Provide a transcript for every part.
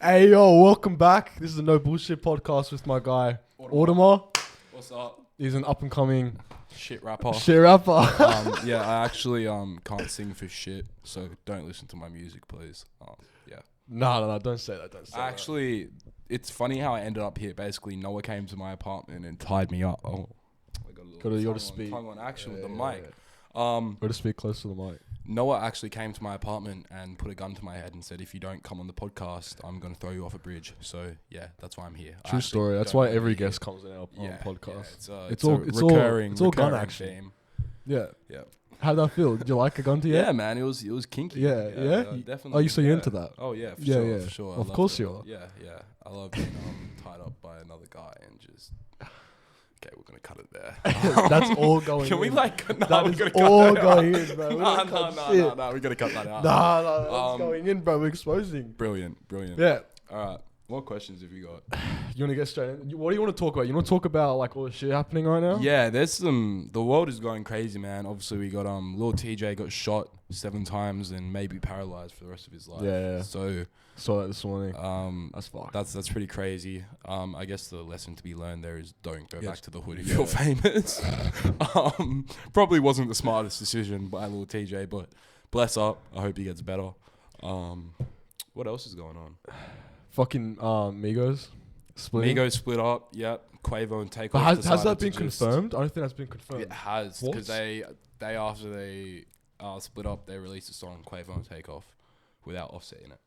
Hey yo, welcome back. This is the No Bullshit podcast with my guy Audemars. What's up? He's an up and coming Shit rapper. shit rapper. Yeah, I actually can't sing for shit, so don't listen to my music, please. Yeah. No, don't say that. Don't say Actually, it's funny how I ended up here. Basically, Noah came to my apartment and tied me up. Oh, I got a little You gotta tongue on- speak. tongue on action with the Yeah, mic. that. Gotta speak close to the mic. Noah actually came to my apartment and put a gun to my head and said, "If you don't come on the podcast, I'm gonna throw you off a bridge." So yeah, that's why I'm here. I True actually story. That's don't why know every you. guest comes in our Yeah, podcast. Yeah, It's it's all- a it's all- recurring, it's all gun recurring action. theme. Yeah. Yeah. How'd that feel? Did you like a gun to you? Yeah, man, it was kinky. Yeah? Definitely. Oh, so you're yeah. into that? Oh yeah, for Yeah, sure, yeah. for sure. I Of love course it. you are. Yeah. I love being tied up by another guy and just. Okay, we're gonna cut it there. That's all going Can in. we like? No, That we're is gonna all cut that going out. in, bro. We're not cutting No, shit. we gotta cut that out. No, that's going in, bro. We're exposing. Brilliant. Yeah. All right. What questions have you got? You want to get straight in? What do you want to talk about? You want to talk about like all the shit happening right now? Yeah, there's some. The world is going crazy, man. Obviously, we got Lil TJ got shot 7 times and maybe paralyzed for the rest of his life. Yeah. So Saw that this morning. that's fucked. That's pretty crazy. I guess the lesson to be learned there is don't go Yes. back to the hood if Yeah. you're famous. Probably wasn't the smartest decision by Lil TJ, but bless up. I hope he gets better. What else is going on? Fucking Migos splitting. Migos split up. Yep. Quavo and Takeoff. But has decided that to been just- confirmed? I don't think that's been confirmed. It has, What? because they after they split up, they released a song Quavo and Takeoff without Offset in it.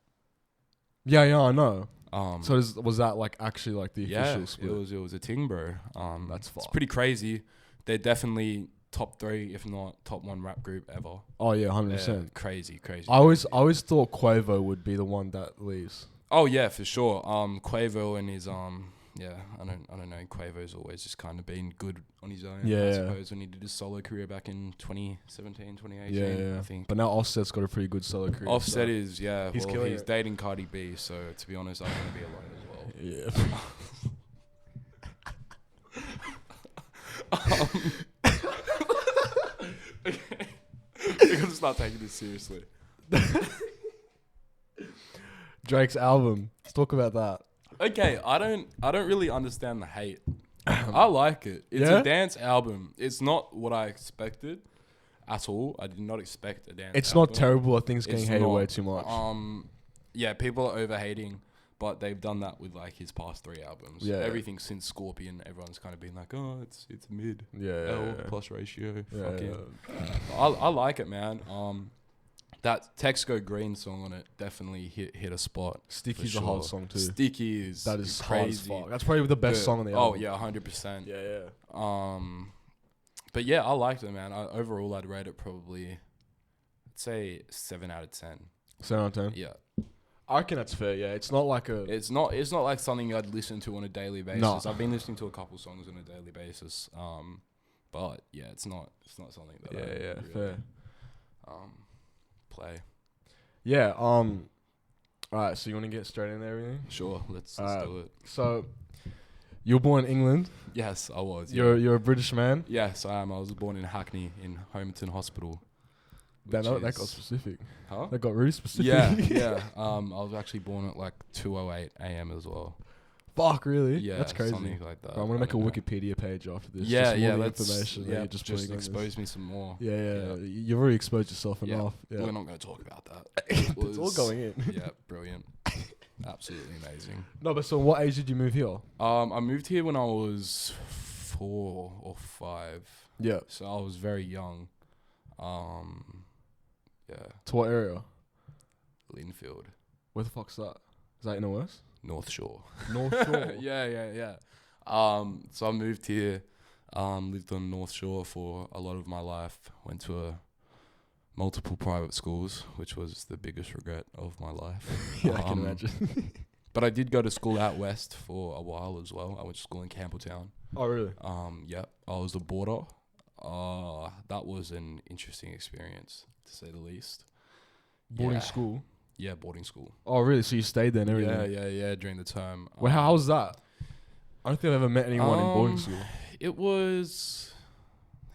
Yeah, I know. Um, So was that like actually like the yeah, official split? it was a ting, bro. That's It's fucked. pretty crazy. They're definitely top 3, if not top 1 rap group ever. Oh yeah, They're 100%. crazy. I always thought Quavo would be the one that leaves. Oh yeah, for sure. Quavo and his yeah, I don't know. Quavo's always just kind of been good on his own. Yeah, I yeah. suppose when he did his solo career back in 2017, 2018, Yeah. I think. But now Offset's got a pretty good solo career. Offset so- is He's killing he's it. dating Cardi B, so to be honest, I'm gonna be alone as well. Yeah. We're gonna start taking this seriously. Drake's album. Let's talk about that. Okay, I don't really understand the hate. I like it. It's Yeah? a dance album. It's not what I expected at all. I did not expect a dance. It's album. not terrible. I think it's getting It's hated not. way too much. Yeah, people are over hating, but they've done that with like his past 3 albums. Yeah. Everything since Scorpion, everyone's kind of been like, oh, it's mid. Yeah. L plus ratio. Yeah, Fuck yeah. it. I like it, man. That Text Go Green song on it definitely hit a spot. Sticky's for a hard sure. song too. Sticky is That is hard as crazy. fuck. That's probably the best Good. song on the Oh album. yeah, 100%. Yeah. But yeah, I liked it, man. Overall, I'd rate it probably, I'd say 7 out of 10. 7 out of 10. Yeah, I reckon that's fair. Yeah, it's not like a. it's not like something I'd listen to on a daily basis. No. I've been listening to a couple songs on a daily basis. But yeah, it's not something that I Yeah, really, fair. play. Yeah. All right. So you want to get straight into everything? Sure, let's Alright. do it. So, you were born in England. Yes, I was. You're a British man. Yes, I am. I was born in Hackney in Homerton Hospital. That which got is- specific. Huh? That got really specific. Yeah. I was actually born at like 2:08 a.m. as well. Fuck, really? Yeah, That's crazy. something like that. Bro, I'm gonna I make a don't know. Wikipedia page after this. Yeah, just yeah. all the Let's information that yeah, you're just putting on this. expose me some more. Yeah. You've already exposed yourself Yeah. enough. Yeah. We're not going to talk about that. It's all Was- going in. Yeah, brilliant. Absolutely amazing. No, but so what age did you move here? I moved here when I was 4 or 5, Yeah. so I was very young. Yeah, To what area? Linfield, Where the fuck's that? Is that in the west? North Shore. North Shore. Yeah. So I moved here, lived on North Shore for a lot of my life. Went to multiple private schools, which was the biggest regret of my life. Yeah, I can imagine. But I did go to school out west for a while as well. I went to school in Campbelltown. Oh, really? Yeah, I was a boarder. That was an interesting experience, to say the least. Boarding Yeah. school. Yeah, boarding school. Oh, really? So you stayed there and everything? Yeah, during the term. Well, how was that? I don't think I've ever met anyone in boarding school. It was,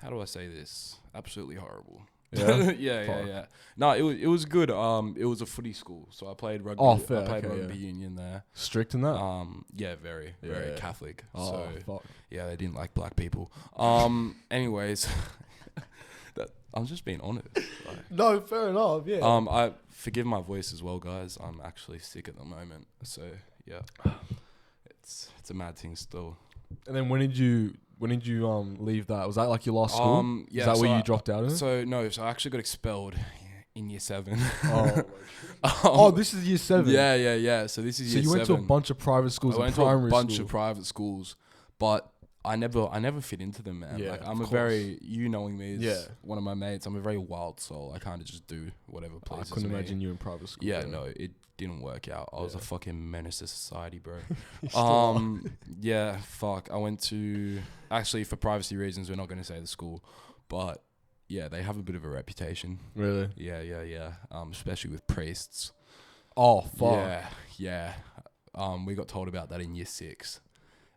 how do I say this? Absolutely horrible. Yeah? yeah, yeah. No, it was good. It was a footy school, so I played rugby. Oh, fair, I played okay, rugby yeah. union there. Strict in that? Yeah, very Yeah. Catholic. Oh, So fuck. yeah, they didn't like black people. Anyways, I'm just being honest. Like, No, fair enough, yeah. I forgive my voice as well, guys. I'm actually sick at the moment, so yeah, it's a mad thing still. And then when did you leave that? Was that like your last school? Yeah, Is that so where you dropped out of it? So no, so I actually got expelled in year 7. Oh, this is year 7. Yeah. So this is So year 7. you went to a bunch of private schools I and went to primary a bunch school. of private schools, but I never fit into them, man. Yeah, like of I'm a course. very, you knowing me as Yeah. one of my mates, I'm a very wild soul. I kind of just do whatever I pleases couldn't me. imagine you in private school. Yeah, no, it didn't work out. I was a Yeah. fucking menace to society, bro. You still are. Yeah, fuck. I went to, actually for privacy reasons, we're not going to say the school, but yeah, they have a bit of a reputation. Really? Yeah. Especially with priests. Oh, fuck. Yeah. We got told about that in year 6,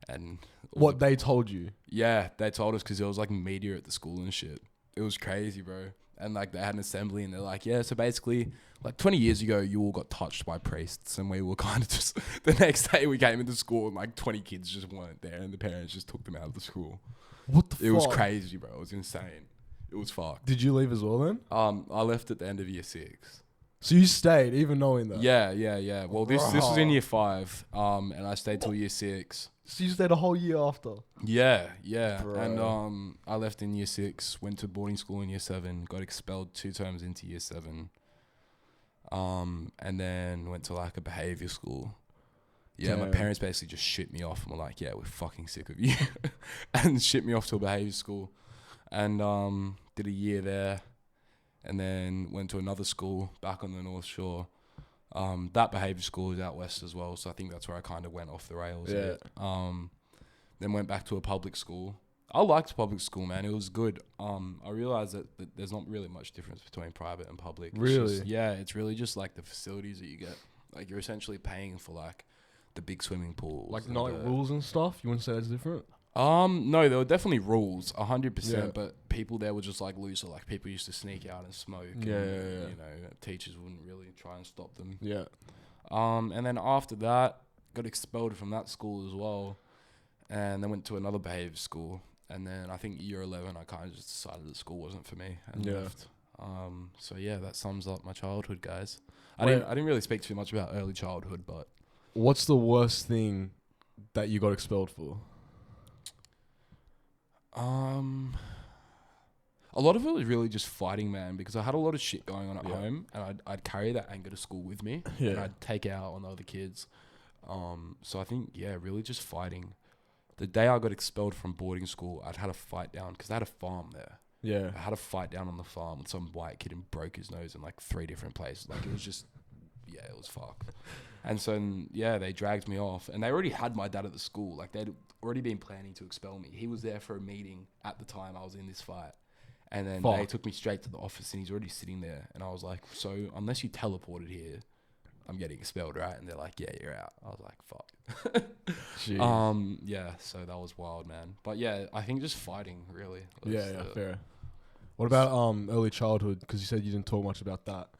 and What they told you? yeah, they told us because there was like media at the school and shit. It was crazy, bro. And like they had an assembly and they're like, yeah, so basically like 20 years ago, you all got touched by priests, and we were kind of just, the next day we came into school and like 20 kids just weren't there and the parents just took them out of the school. What the fuck? It was crazy, bro. It was insane. It was fucked. Did you leave as well then? I left at the end of year 6. So you stayed even knowing that? Yeah. Well, this was in year 5, and I stayed till year 6. So you stayed a whole year after? Yeah. Bro. And I left in year 6, went to boarding school in year 7, got expelled 2 terms into year 7. And then went to like a behavior school. Yeah, my Damn. parents basically just shit me off and were like, yeah, we're fucking sick of you. And shit me off to a behavior school. And did a year there. And then went to another school back on the North Shore. That behavior school is out west as well, so I think that's where I kind of went off the rails a bit. Then went back to a public school. I liked public school, man. It was good. I realized that there's not really much difference between private and public. Really? It's really just like the facilities that you get. Like you're essentially paying for like the big swimming pools. Like and night rules and stuff? You wouldn't say that's different? No, there were definitely rules, 100%. Yeah. But people there were just like looser. Like people used to sneak out and smoke. Yeah. You know, teachers wouldn't really try and stop them. Yeah. And then after that, got expelled from that school as well, and then went to another behavior school. And then I think year 11, I kind of just decided that school wasn't for me and left. So yeah, that sums up my childhood, guys. I didn't really speak too much about early childhood, but What's the worst thing that you got expelled for? a lot of it was really just fighting, man, because I had a lot of shit going on at Yeah. home, and I'd carry that anger to school with me, Yeah. and I'd take it out on the other kids. So I think, yeah, really just fighting. The day I got expelled from boarding school, I'd had a fight down, because I had a farm there. Yeah. I had a fight down on the farm with some white kid and broke his nose in like 3 different places. Like it was just, yeah, it was fucked. And so, yeah, they dragged me off, and they already had my dad at the school. Like they'd already been planning to expel me. He was there for a meeting at the time I was in this fight. And then they took me straight to the office, and he's already sitting there. And I was like, so unless you teleported here, I'm getting expelled, right? And they're like, yeah, you're out. I was like, fuck. Jeez. Yeah, so that was wild, man. But yeah, I think just fighting, really. Yeah, fair. What about early childhood? Because you said you didn't talk much about that.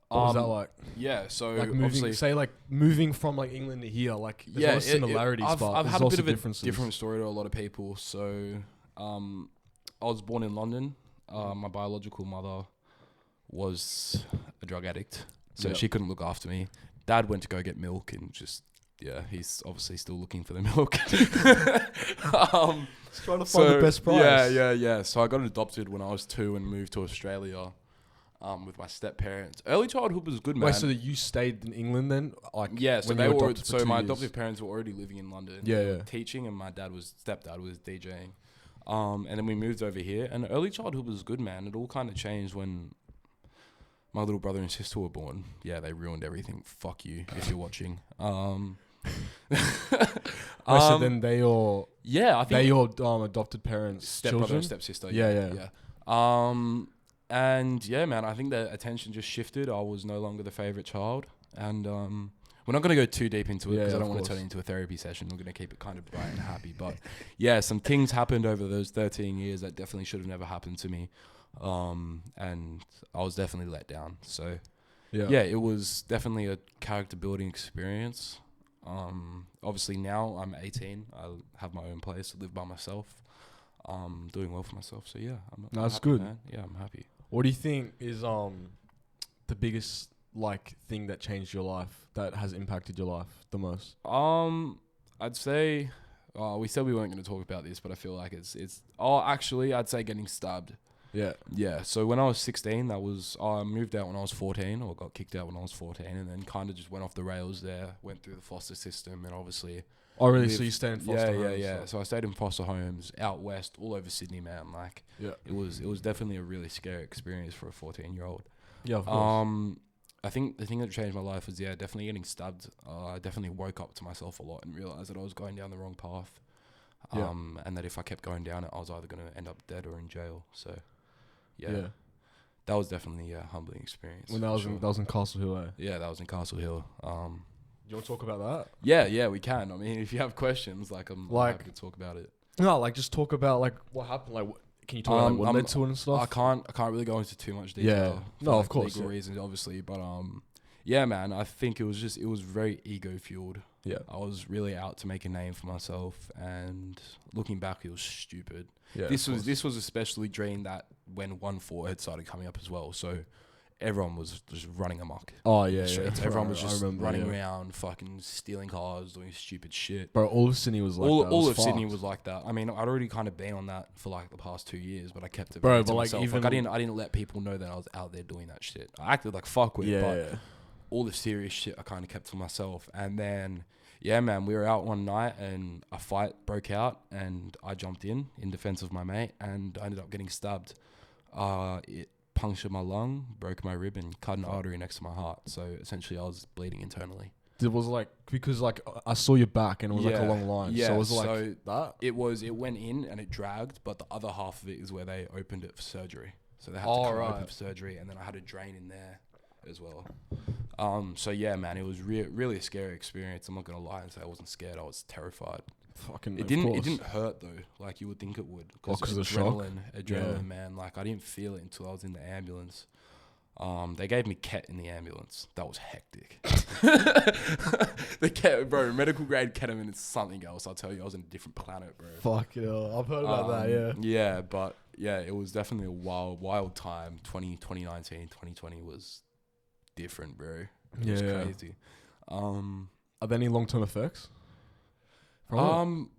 What was that like? Yeah, so Like obviously, moving from like England to here, like there's a lot of similarities, but I've there's had a also bit of a differences. different story to a lot of people. So, I was born in London. My biological mother was a drug addict, so Yeah. she couldn't look after me. Dad went to go get milk, and just he's obviously still looking for the milk. Just trying to find the best price. Yeah. So I got adopted when I was 2 and moved to Australia. With my step parents. Early childhood was good, man. Wait, so that you stayed in England then? Like Yeah, so when they you were. adopted for So 2 my years? adoptive parents were already living in London. Yeah. Teaching, and my stepdad was DJing. And then we moved over here, and early childhood was good, man. It all kind of changed when my little brother and sister were born. Yeah, they ruined everything. Fuck you if you're watching. Wait, so then they all Yeah, I think they your adopted parents' stepbrother children? and stepsister. Yeah. And yeah, man, I think the attention just shifted. I was no longer the favorite child, and we're not going to go too deep into it Yeah, because I of don't want to course. turn it into a therapy session. We're going to keep it kind of bright and happy. But yeah, some things happened over those 13 years that definitely should have never happened to me. and I was definitely let down. So Yeah. yeah, it was definitely a character building experience. Obviously now I'm 18. I have my own place. I live by myself. Doing well for myself. So yeah, I'm That's happy, good. man. Yeah, I'm happy. What do you think is the biggest like thing that changed your life, that has impacted your life the most? I'd say, we said we weren't going to talk about this, but I feel like actually, I'd say getting stabbed. Yeah. Yeah. So when I was 16, I moved out when I was 14, or got kicked out when I was 14, and then kind of just went off the rails there. Went through the foster system, and obviously. Oh really? lived- So you stayed in foster homes? Yeah. So I stayed in foster homes out west, all over Sydney, man. Like, Yeah. it was definitely a really scary experience for a 14-year-old. Yeah. Of course. I think the thing that changed my life was, definitely getting stabbed. I definitely woke up to myself a lot and realized that I was going down the wrong path. Yeah. And that if I kept going down it, I was either going to end up dead or in jail. So, Yeah. yeah, that was definitely a humbling experience. When that was in Castle Hill, eh? Yeah, that was in Castle Hill. You want to talk about that? Yeah, we can. I mean, if you have questions, I'm happy to talk about it. No, like just talk about like what happened. Like, can you talk about like, what led to it and stuff? I can't really go into too much detail. Yeah. For, No, of course, legal reasons, obviously. But yeah, man, I think it was very ego fueled. Yeah. I was really out to make a name for myself, and looking back, it was stupid. Yeah. This was especially during that when 1-4 had started coming up as well. So everyone was just running amok. Oh in yeah, the yeah. streets. Everyone was just remember, running yeah. around, fucking stealing cars, doing stupid shit. Bro, all of Sydney was like that. All It of Sydney fucked. was like that. I mean, I'd already kind of been on that for like the past 2 years, but I kept it Bro, very but to like myself. even- I didn't let people know that I was out there doing that shit. I acted like fuck with it, Yeah. but Yeah. all the serious shit I kind of kept to myself. And then, yeah, man, we were out one night and a fight broke out, and I jumped in defense of my mate, and I ended up getting stabbed. It punctured my lung, broke my rib, and cut an artery next to my heart. So essentially, I was bleeding internally. It was like, because like I saw your back and it was like a Yeah. long line. Yeah, So it was like so that. It went in and it dragged, but the other half of it is where they opened it for surgery. So they had Oh, to cut it right. open for surgery, and then I had a drain in there as well. So yeah, man, it was really a scary experience. I'm not gonna lie and say I wasn't scared. I was terrified. Fucking. It of didn't course. hurt though, like you would think it would. 'Cause of shock? Adrenaline, Yeah. man. Like I didn't feel it until I was in the ambulance. They gave me Ket in the ambulance. That was hectic. The Ket, bro, medical grade ketamine is something else. I'll tell you, I was on a different planet, bro. Fuck it. I've heard about that. Yeah. Yeah, but yeah, it was definitely a wild time. 2019, 2020 was different, bro. It was Yeah. crazy. Are there any long-term effects? from it?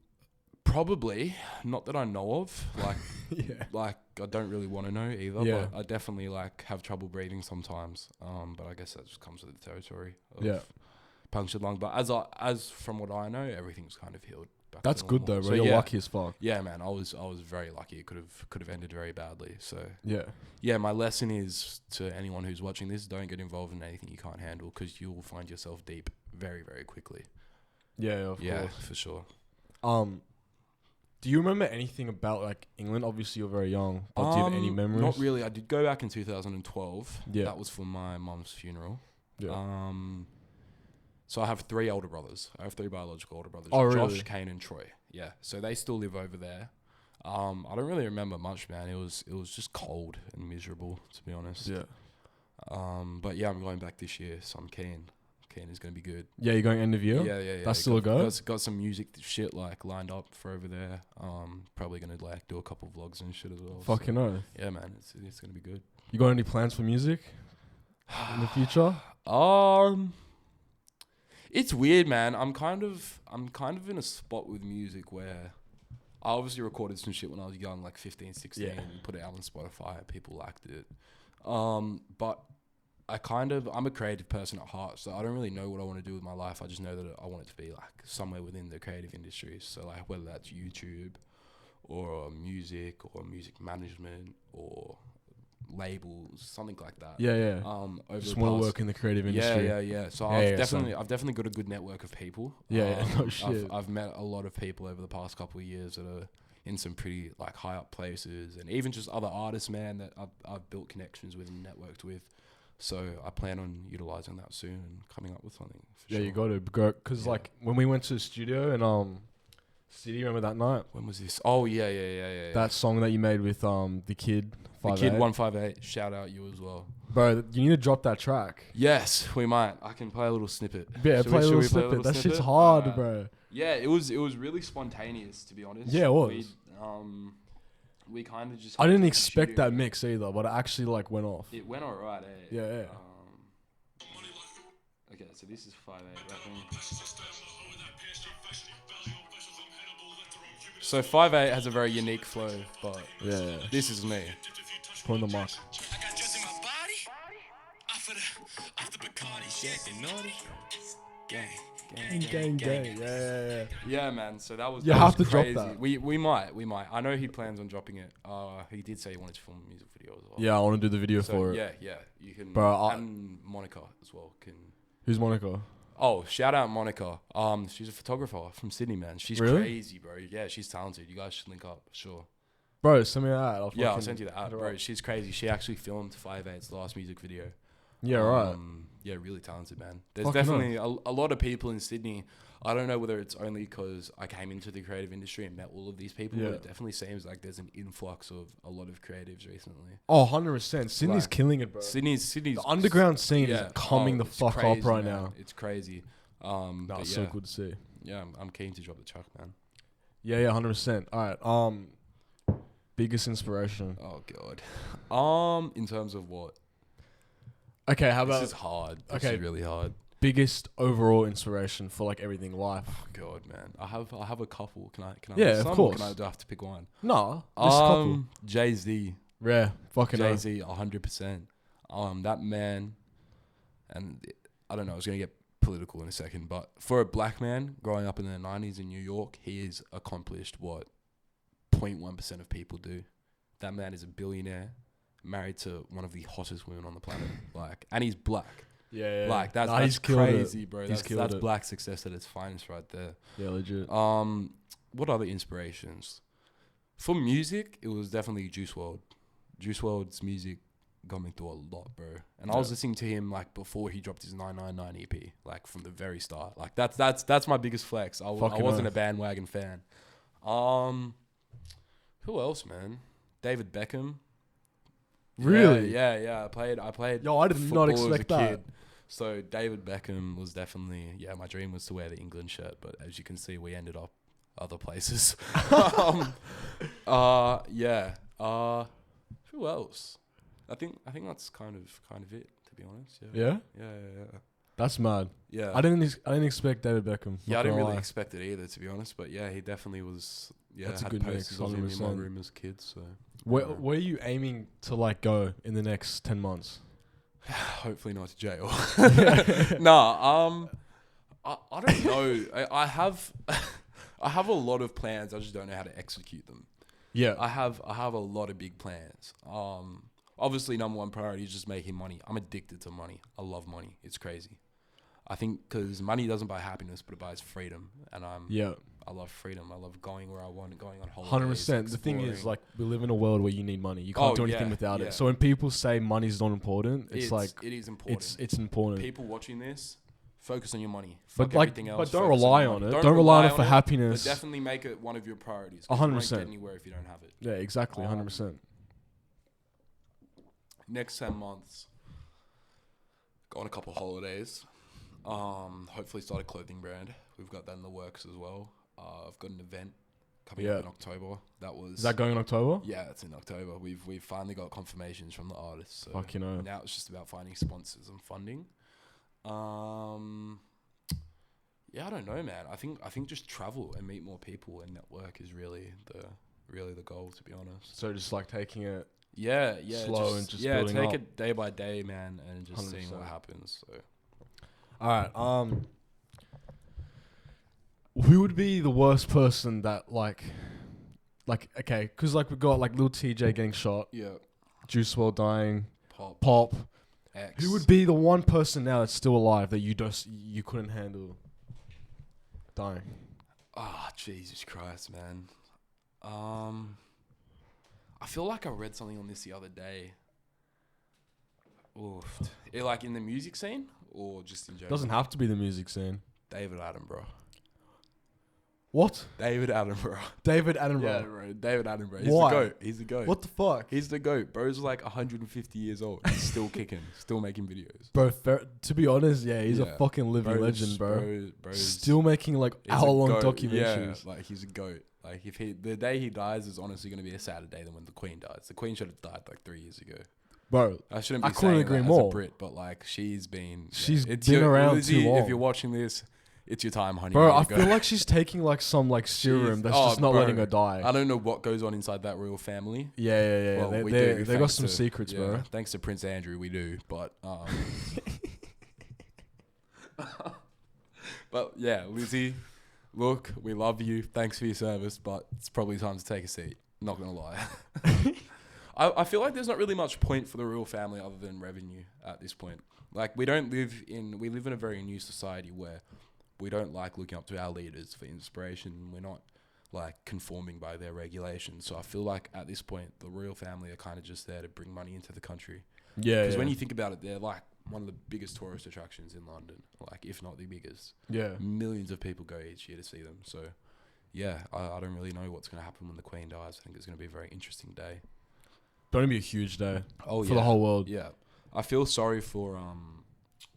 Probably not that I know of. Like, Yeah. like I don't really want to know either. Yeah. But I definitely like have trouble breathing sometimes. But I guess that just comes with the territory of Yeah. punctured lung. But as from what I know, everything's kind of healed. Back That's to good though, normal. bro. So You're yeah, lucky as fuck. yeah, man. I was very lucky. It could have ended very badly. So Yeah. yeah, my lesson is to anyone who's watching this: don't get involved in anything you can't handle, because you will find yourself deep very, very quickly. Yeah, of Yeah, course. for sure. Do you remember anything about like England? Obviously, you're very young, but do you have any memories? Not really. I did go back in 2012. Yeah. That was for my mum's funeral. Yeah. So I have 3 older brothers. I have 3 biological older brothers. Oh, Josh, really? Kane, and Troy. Yeah. So they still live over there. I don't really remember much, man. It was just cold and miserable, to be honest. Yeah. But yeah, I'm going back this year, so I'm keen. Is going to be good. Yeah, you're going end of year? Yeah. That's still a go? Got some music shit like lined up for over there. Probably gonna like do a couple vlogs and shit as well. Fucking no. Yeah, man, it's gonna be good. You got any plans for music in the future? It's weird, man. I'm kind of in a spot with music where I obviously recorded some shit when I was young, like 15, 16, Yeah. and put it out on Spotify. People liked it. But I'm a creative person at heart, so I don't really know what I want to do with my life. I just know that I want it to be like somewhere within the creative industry. So like whether that's YouTube or music or music management or labels, something like that. Yeah. Over Just the want to past- work in the creative industry. Yeah. So Yeah, I've definitely got a good network of people. Yeah, no shit. I've met a lot of people over the past couple of years that are in some pretty like high up places, and even just other artists, man, that I've built connections with and networked with. So I plan on utilizing that soon and coming up with something. For Yeah, sure. you got to go because Yeah. like when we went to the studio and City, remember that night? When was this? Oh yeah. That song that you made with the kid The kid 5'8". 158. Shout out you as well. Bro, you need to drop that track. Yes, we might. I can play a little snippet. Yeah, Should play a should little we play snippet. That shit's snippet? hard, Alright. bro. Yeah, it was really spontaneous, to be honest. Yeah, it was. We kind of just. I got didn't to the expect that studio. mix either, but it actually like went off. It went alright, eh? Yeah. Okay, so this is 5'8", rapping. So 5'8" has a very unique flow, but Yeah. this is me. Put in the mic. I got drugs in my body. Off the Bacardi. Getting naughty. Gang. Yeah. Yeah, man. So that was. You that have was to drop crazy. that. We might. I know he plans on dropping it. He did say he wanted to film a music video as well. Yeah, I want to do the video So for it. yeah, you can. Bro, and Monica as well can. Who's Monica? Oh, shout out Monica. She's a photographer from Sydney, man. She's Really? crazy, bro. Yeah, she's talented. You guys should link up, sure. Bro, send me that. I'll fucking send you that, hit her bro. up. She's crazy. She actually filmed 5'8's last music video. Yeah, right. Yeah, really talented, man. There's Fucking definitely a lot of people in Sydney. I don't know whether it's only because I came into the creative industry and met all of these people, Yeah. but it definitely seems like there's an influx of a lot of creatives recently. Oh, 100%. Sydney's Like, killing it, bro. Sydney's The underground scene yeah, is coming the it's fuck crazy, up right man. now. It's crazy. Nah, But it's so yeah, good to see. yeah, I'm keen to drop the track, man. Yeah, 100%. All right. Biggest inspiration. Oh god. In terms of what? Okay, how This about is hard. This okay. is really hard. biggest overall inspiration for like everything life? Oh god, man. I have a couple. Can I? Yeah, list of some, or course. Can I do I have to pick one? Nah, this couple. Jay-Z. Rare. Fucking hell. Jay-Z, 100%. That man, and I don't know, I was going to get political in a second, but for a black man growing up in the 90s in New York, he has accomplished what 0.1% of people do. That man is a billionaire, married to one of the hottest women on the planet, like, and he's black. Yeah. Like, Nah, that's he's killed it. crazy, bro. He's That's killed it. black success at its finest right there. Yeah, legit. What other inspirations? For music, it was definitely Juice WRLD. Juice WRLD's music got me through a lot, bro. And I was Yeah. listening to him like before he dropped his 999 EP, like from the very start. Like that's my biggest flex. I Fucking wasn't oath. a bandwagon fan. Who else, man? David Beckham. Really? Yeah. I played. Yo, I did football not as a expect that. kid. So David Beckham was definitely, my dream was to wear the England shirt, but as you can see, we ended up other places. Yeah. Who else? I think that's kind of it, to be honest. Yeah? Yeah. That's mad. Yeah. I didn't expect David Beckham. Yeah, I not didn't gonna really lie. expect it either, to be honest. But yeah, he definitely was. Yeah, That's a had good mix, posters of him in my 100%. room as a kid. So Where are you aiming to like go in the next 10 months? hopefully not to jail. Nah, I don't know. I have I have a lot of plans. I just don't know how to execute them. Yeah. I have a lot of big plans. Obviously, number one priority is just making money. I'm addicted to money. I love money. It's crazy. I think because money doesn't buy happiness, but it buys freedom. And Yeah. I love freedom. I love going where I want, going on holidays. 100%. The thing is, exploring. like, we live in a world where you need money. You can't Oh, do anything yeah, without yeah. it. So when people say money's not important, it's like it is important. it's important. People watching this, focus on your money. But Fuck like, everything else. but don't focus rely your on money. it. Don't rely on it for But happiness. definitely make it one of your priorities. 'Cause you won't 100%. get anywhere if you don't have it. Yeah, exactly. 100%. Next 10 months, go on a couple holidays. Hopefully start a clothing brand. We've got that in the works as well. I've got an event coming Yeah. up in October. Is that going in October? Yeah, it's in October. We've finally got confirmations from the artists. So Fuck, you know. now it's just about finding sponsors and funding. Yeah, I don't know, man. I think just travel and meet more people and network is really the goal, to be honest. So just like taking it. Yeah, Slow and just yeah, building take up. it day by day, man, and just seeing what 100%. happens. So All right. Who would be the worst person that like okay? Because like we got like Lil TJ getting shot, yeah, Juice WRLD dying, Pop, Pop. X. Who would be the one person now that's still alive that you couldn't handle dying? Ah, Jesus Christ, man. I feel like I read something on this the other day. Oof. Like in the music scene or just in general? Doesn't have to be the music scene. David Attenborough. What? David Attenborough. David Yeah, Attenborough. bro. David Attenborough. He's Why? the GOAT. He's the GOAT. What the fuck? He's the GOAT. Bro's like 150 years old. He's still kicking. Still making videos. Bro, to be honest, yeah, he's a Yeah. fucking living legend, bro. Bro's Still making like he's a hour-long goat. documentaries. Yeah, like he's a GOAT. Like if the day he dies is honestly going to be a sadder day than when the Queen dies. The Queen should have died like 3 years ago. Bro, I shouldn't be I couldn't saying agree that more. as a Brit, but like she's been She's been around Lizzie, too long. If you're watching this, it's your time, honey. bro, Way I to go. feel like she's taking like some like serum that's oh, just not bro, letting her die. I don't know what goes on inside that royal family. Yeah. Well, we they do, got thanks some to- secrets, yeah, bro. Thanks to Prince Andrew, we do. But but yeah, Lizzie, look, we love you. Thanks for your service, but it's probably time to take a seat. Not gonna lie. I feel like there's not really much point for the royal family other than revenue at this point. Like we live in a very new society where we don't like looking up to our leaders for inspiration. We're not like conforming by their regulations. So I feel like at this point, the royal family are kind of just there to bring money into the country. Yeah, Because when you think about it, they're like one of the biggest tourist attractions in London, like if not the biggest. yeah. Millions of people go each year to see them. So yeah, I don't really know what's going to happen when the Queen dies. I think it's going to be a very interesting day. Going to be a huge day Oh for the whole world. Yeah, I feel sorry for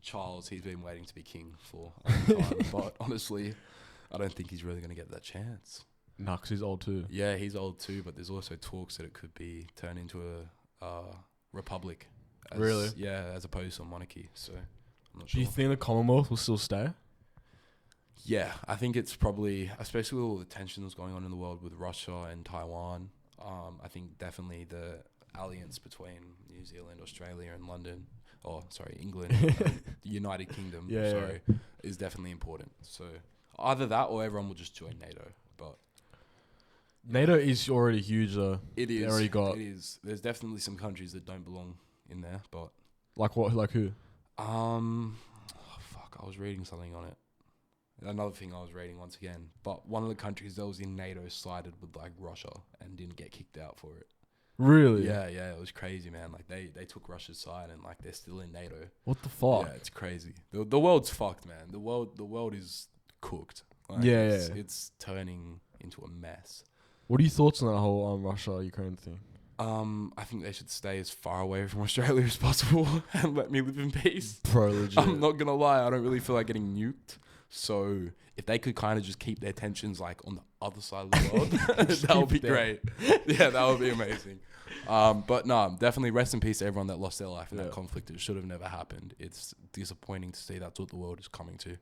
Charles. He's been waiting to be king for a long time, but honestly, I don't think he's really going to get that chance. Nah, 'cause he's old too. Yeah, he's old too, but there's also talks that it could be turned into a republic. Really? Yeah, as opposed to a monarchy. So I'm not Do sure. you think the Commonwealth will still stay? Yeah, I think it's probably, especially with all the tensions going on in the world with Russia and Taiwan. I think definitely the alliance between New Zealand, Australia, and London, England, and the United Kingdom, Yeah. is definitely important. So either that or everyone will just join NATO. But NATO is already huge though. it is, They already got it is. There's definitely some countries that don't belong in there. But like what? Like who? I was reading something on it. Another thing I was reading once again, but one of the countries that was in NATO sided with like Russia and didn't get kicked out for it. Really? Yeah, it was crazy, man. Like they took Russia's side and like they're still in NATO. What the fuck? Yeah, it's crazy. The world's fucked, man. The world is cooked. Like, Yeah, it's turning into a mess. What are your thoughts on that whole Russia-Ukraine thing? I think they should stay as far away from Australia as possible and let me live in peace. Bro, legit. I'm not gonna lie, I don't really feel like getting nuked. So if they could kind of just keep their tensions like on the other side of the world, that would be Keep them. great. Yeah, that would be amazing. But no, definitely rest in peace to everyone that lost their life in that Yeah. conflict. It should have never happened. It's disappointing to see that's what the world is coming to.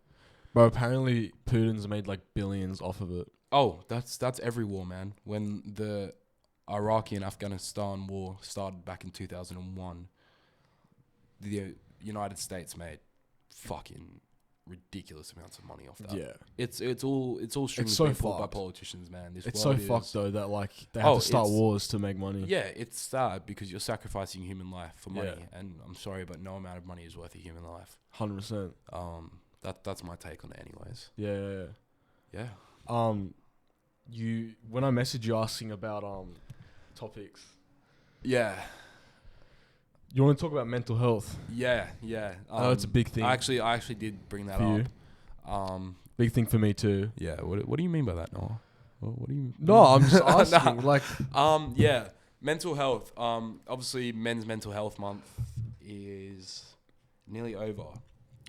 Bro, apparently Putin's made like billions off of it. Oh, that's every war, man. When the Iraqi and Afghanistan war started back in 2001, the United States made fucking ridiculous amounts of money off that. Yeah. It's all strings so being pulled by fucked. politicians, man. This It's so world fucked is- though that like they have Oh, to start it's- wars to make money. Yeah, it's sad because you're sacrificing human life for money, Yeah. and I'm sorry, but no amount of money is worth a human life. 100%. That's my take on it, anyways. Yeah. Yeah. When I messaged you asking about topics, Yeah. you want to talk about mental health? Yeah. I know it's a big thing I actually did bring that for you. up. Big thing for me too. Yeah. What do you mean by that, Noah? What do you? No, I'm just Nah. asking. Like, Yeah. Mental health. Obviously, Men's Mental Health Month is nearly over.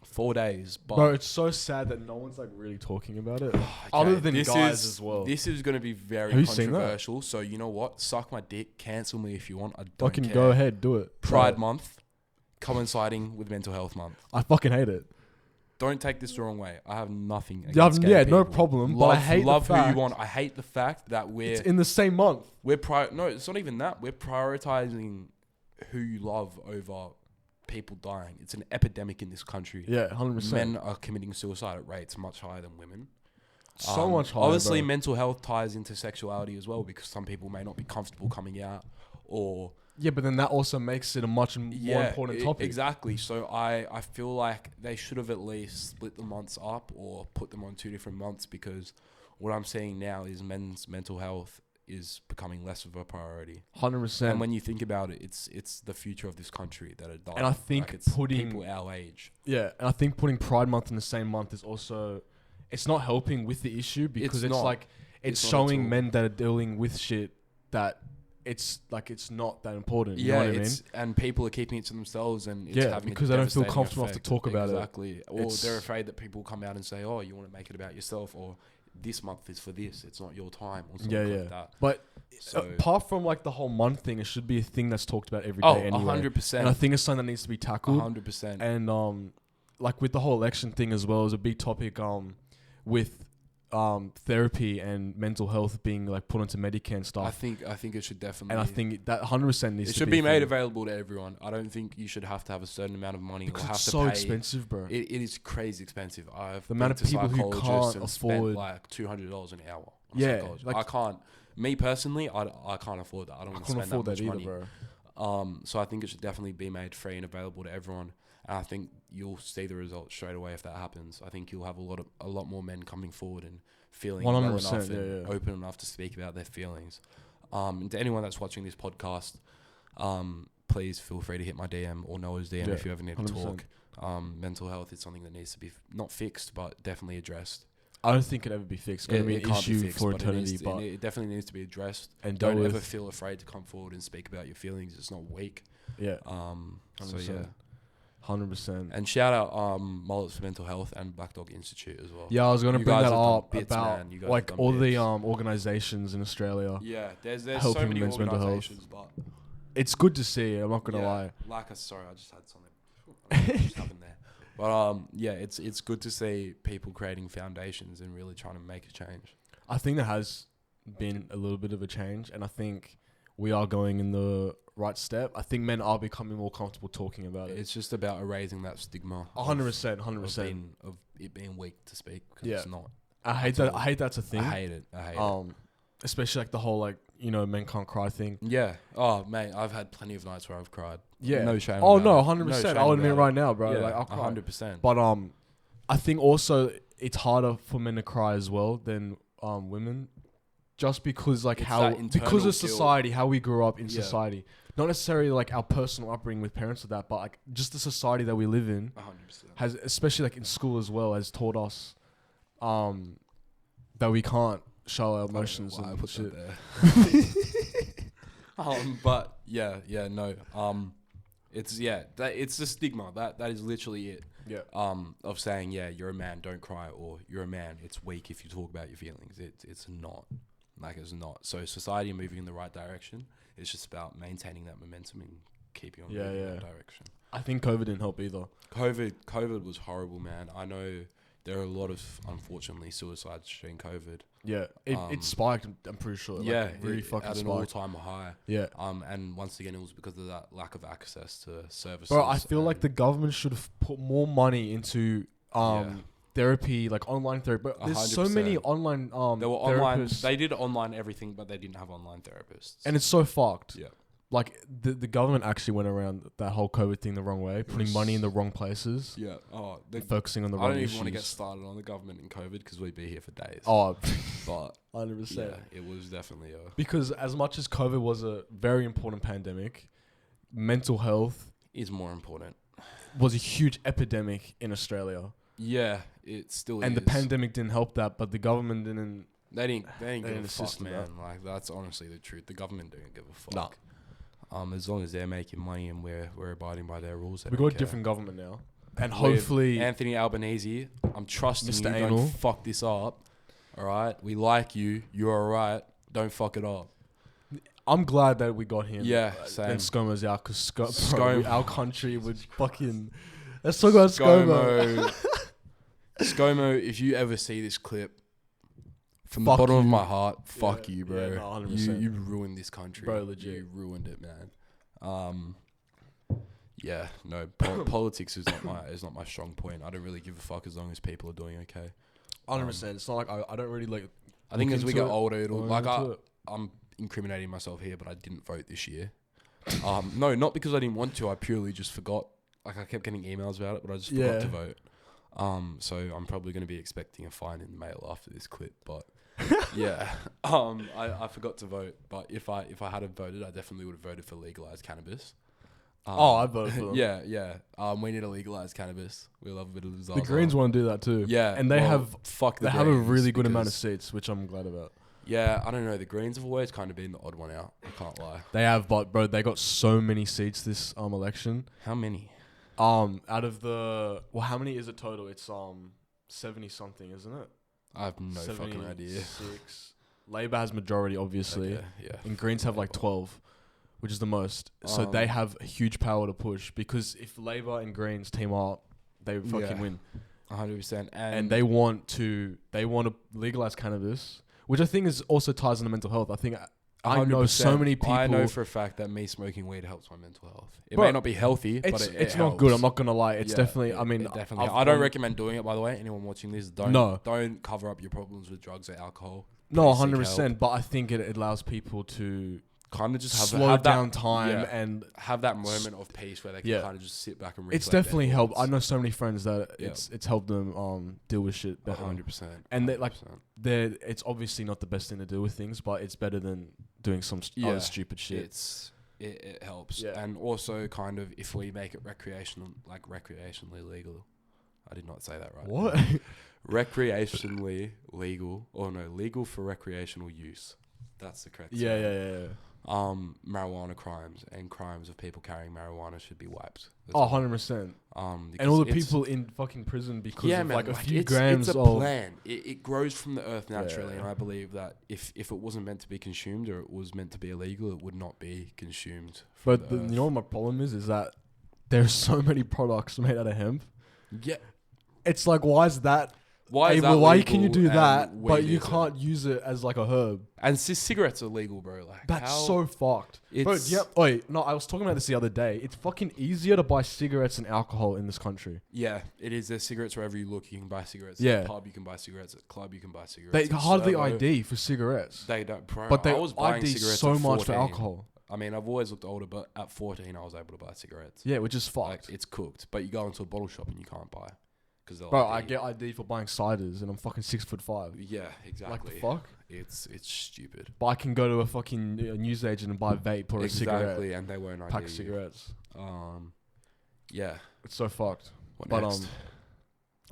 4 days, but bro, it's so sad that no one's like really talking about it, okay, other than this guys is- as well. This is going to be very Have you seen that? controversial. So you know what? Suck my dick. Cancel me if you want. I don't Fucking care. go ahead, do it. Pride Bro, Month, coinciding with Mental Health Month. I fucking hate it. Don't take this the wrong way. I have nothing Yeah, against gay no people. problem, but I hate the love who you fact- want. I hate the fact that It's in the same month. no, it's not even that. We're prioritizing who you love over people dying. It's an epidemic in this country. Yeah, 100%. Men are committing suicide at rates much higher than women. So much higher. Obviously, bro. mental health ties into sexuality as well because some people may not be comfortable coming out or Yeah, but then that also makes it a much more important topic. Exactly. So I feel like they should have at least split the months up or put them on 2 different months because what I'm seeing now is men's mental health is becoming less of a priority. 100%. And when you think about it, it's the future of this country that are dying. And I think it's putting- people our age. Yeah, and I think putting Pride Month in the same month is also it's not helping with the issue because it's not. like it's It's not at showing all. men that are dealing with shit that it's like it's not that important. You know what I mean? And people are keeping it to themselves, and it's Yeah, having because a they don't feel devastating comfortable enough to effect. talk about it. Exactly, or It's- they're afraid that people come out and say, "Oh, you want to make it about yourself," or "This month is for this. It's not your time," or something Yeah, like that. But So, apart from like the whole month thing, it should be a thing that's talked about every day oh, anyway. 100%, And I think it's something that needs to be tackled. 100%. And like with the whole election thing as well, is a big topic with therapy and mental health being like put onto Medicare and stuff. I think it should definitely. And I think that 100% needs it to should be be a made thing. available to everyone. I don't think you should have to have a certain amount of money Because or have it's to so pay. expensive, bro. It is crazy expensive. I've The amount been of to people who psychologists can't and spent afford- like $200 an hour. On Yeah, psychology. like- I can't. Me personally, I can't afford that. I don't I want to couldn't spend that afford much that either, money. bro. So I think it should definitely be made free and available to everyone. And I think you'll see the results straight away if that happens. I think you'll have a lot more men coming forward and feeling well 100%, enough yeah, and yeah. open enough to speak about their feelings. And to anyone that's watching this podcast, please feel free to hit my DM or Noah's DM Yeah, if you ever need to 100%. talk. Mental health is something that needs to be not fixed, but definitely addressed. I don't think it ever be fixed. It's going to be an can't be issue fixed, for but eternity, it, but it definitely needs to be addressed. and Don't dealt ever with. feel afraid to come forward and speak about your feelings. It's not weak. Yeah, So 100%. yeah. 100%. And shout out Mullets for Mental Health and Black Dog Institute as well. Yeah, I was going to You bring guys that have done up bits, about man. You guys like have done all the bits. organizations in Australia. Yeah, there's so helping many men's mental health. organizations, but It's good to see. I'm not going to yeah, lie. like sorry, I just had something. I don't know what just happened there. But yeah, it's good to see people creating foundations and really trying to make a change. I think there has been a little bit of a change, and I think we are going in the right step. I think men are becoming more comfortable talking about it. It's just about erasing that stigma. 100%, of 100%. of it being weak to speak because Yeah. it's not. I hate at that. all. I hate that's a thing. I hate it. I hate it. Especially like the whole like men can't cry thing. Yeah. Oh, mate, I've had plenty of nights where I've cried. Yeah. No shame. Oh about no, it. 100%. shame I'll admit about right it. now, bro. Yeah, Like I'll cry. 100%. But I think also it's harder for men to cry as well than women, just because like It's how that internal because of guilt. society, how we grew up in Yeah. society. Not necessarily like our personal upbringing with parents or that, but like just the society that we live in 100%. has, especially like in school as well, has taught us that we can't show our emotions I and put shit. that there. But yeah, no. It's it's the stigma. That is literally it. Yeah. Of saying you're a man, don't cry, or you're a man, it's weak if you talk about your feelings. It's not. Like it's not. So society moving in the right direction. It's just about maintaining that momentum and keeping on moving in that direction. I think COVID didn't help either. COVID was horrible, man. I know there are a lot of unfortunately suicides during COVID. Yeah, it spiked. I'm pretty sure. Like, Yeah, it really fucking at an spiked. all-time high. Yeah. And once again, it was because of that lack of access to services. Bro, I feel like and- the government should have put more money into therapy, like online therapy. But there's so many 100%. online There were online. therapists, They did online everything, but they didn't have online therapists. and it's so fucked. yeah, Like the government actually went around that whole COVID thing the wrong way, putting was- money in the wrong places, yeah. Oh, focusing on the I wrong don't issues. even want to get started on the government and COVID because we'd be here for days. Oh, but 100%. yeah, it was definitely a Because as much as COVID was a very important pandemic, mental health is more important. was a huge epidemic in Australia. Yeah, it still And is. the pandemic didn't help that, but the government didn't. They didn't give didn't a assist fuck, in man. that. Like that's honestly the truth. The government don't give a fuck. Nah. As long as they're making money and we're abiding by their rules. We got a different government now. And With hopefully, Anthony Albanese, I'm trusting Mr. you. Anal. Don't fuck this up. All right, we like you. You're all right. Don't fuck it up. I'm glad that we got him. Yeah, And same. ScoMo's out because ScoMo. our country would fucking. Let's talk about ScoMo. ScoMo, if you ever see this clip, from Fuck the bottom of you. my heart, fuck Yeah, you, bro. yeah, no, 100%. You ruined this country, Bro, legit. You ruined it, man. Yeah, no, politics is not my strong point. I don't really give a fuck as long as people are doing okay. 100%. It's not like I don't really like. I think Look as we into get it. older, it'll Look like into it. I'm incriminating myself here, but I didn't vote this year. No, not because I didn't want to. I purely just forgot. Like I kept getting emails about it, but I just forgot Yeah. to vote. So I'm probably going to be expecting a fine in the mail after this clip. But yeah, I forgot to vote. But if I had voted, I definitely would have voted for legalized cannabis. I voted for them. Yeah. We need to legalize cannabis. We love a bit of The Zaza. Greens want to do that too. Yeah, and they have fuck the they have a Greens really good amount of because- seats, which I'm glad about. Yeah, I don't know. The Greens have always kind of been the odd one out. I can't lie. They have, but bro, they got so many seats this election. How many? Out of the how many is it total? It's 70 something, isn't it? I have no fucking idea. 76. Labour has majority, obviously, Okay, yeah. and Greens have like 12, which is the most. So they have a huge power to push because if Labour and Greens team up, they fucking Yeah. win. 100%. And they want to legalize cannabis, which I think is also ties into mental health. I think I know so 100%. many people. I know for a fact that me smoking weed helps my mental health. It Bro, may not be healthy, but it's it not helps. good. I'm not gonna lie. It's Yeah, definitely. it- I mean, it definitely. I've I don't gone- recommend doing it. By the way, anyone watching this, don't cover up your problems with drugs or alcohol. No, Please seek 100%. But I think it allows people to Kind of just slow have down that, time yeah, and have that moment of peace where they can Yeah. kind of just sit back and. it's reflect their definitely helped. I thoughts. know so many friends that Yeah. it's helped them deal with shit better. 100%. And they, like, 100%. It's obviously not the best thing to do with things, but it's better than doing some Yeah. other stupid shit. It helps, Yeah. and also kind of if we make it recreationally legal. I did not say that right. What? Recreationally legal, or no, legal for recreational use. That's the correct. Yeah, term. yeah. Marijuana crimes and crimes of people carrying marijuana should be wiped. That's Oh, all. 100%. Because And all the it's- people in fucking prison because of man, like a few it's, grams it's a of. plant. It grows from the earth naturally, Yeah. and I believe that if it wasn't meant to be consumed or it was meant to be illegal, it would not be consumed. From But the you earth. know what my problem is that there's so many products made out of hemp. Yeah. It's like, why is that? Why is that why can you legal do and that, but weed you isn't? can't use it as like a herb? And cigarettes are legal, bro. Like That's how- so fucked. Bro, It's- yeah. Wait, no, I was talking about this the other day. It's fucking easier to buy cigarettes and alcohol in this country. Yeah, it is. There's cigarettes wherever you look. You can buy cigarettes. Yeah. At the pub, you can buy cigarettes. At the club, you can buy cigarettes. They At hardly Servo, ID for cigarettes, They don't. Bro, but they I was buying ID cigarettes so at much for 14. alcohol. I mean, I've always looked older, but at 14, I was able to buy cigarettes. Yeah, which is fucked. Like, it's cooked, but you go into a bottle shop and you can't buy. Bro, I get ID for buying ciders, and I'm fucking 6'5". Yeah, exactly. Like the fuck? It's stupid. But I can go to a fucking newsagent and buy vape or a cigarette, Exactly, and they won't ID pack of you. cigarettes. Yeah. It's so fucked. What But next?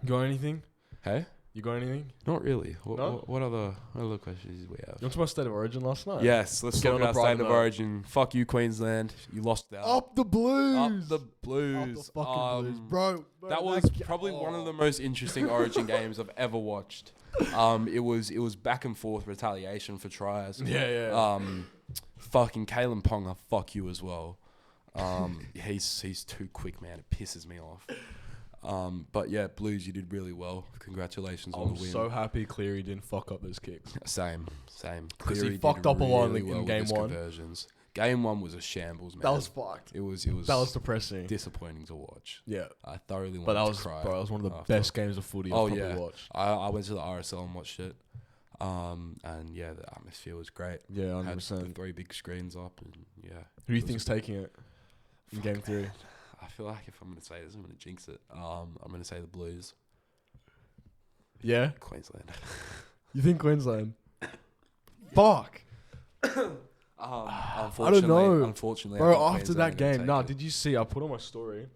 you got anything? Hey? You got anything? Not really. What, No? what other questions did we have? You want to about State of Origin last night? Yes, let's Get talk on a about State brighter of note. Origin. Fuck you, Queensland. You lost out. Up the Blues. Up the Blues. Up the fucking Blues, bro. That was probably one of the most interesting Origin games I've ever watched. It was back and forth retaliation for tries. Yeah. Fucking Kalen Ponga, fuck you as well. He's too quick, man. It pisses me off. But yeah, Blues, you did really well. Congratulations on I'm the win. so happy Cleary didn't fuck up those kicks. Same. 'Cause he Cleary did fucked up a lot in really well with game his one. Conversions. Game one was a shambles, man. That was fucked. It was That was depressing. disappoing to watch. Yeah. I thoroughly wanted But that to was, cry. bro, that was one of the after. best games of footy I've Oh, probably yeah. watched. I went to the RSL and watched it. And yeah, the atmosphere was great. Yeah, Had the 100%. 3 big screens up, and yeah. Who do you it was- think's taking it in game 3? I feel like if I'm gonna say this, I'm gonna jinx it. I'm gonna say the Blues, Yeah? Queensland. You think Queensland? Fuck. Unfortunately, know. Unfortunately, I Bro, think after Queensland that are gonna game, take nah, it. did you see? I put on my story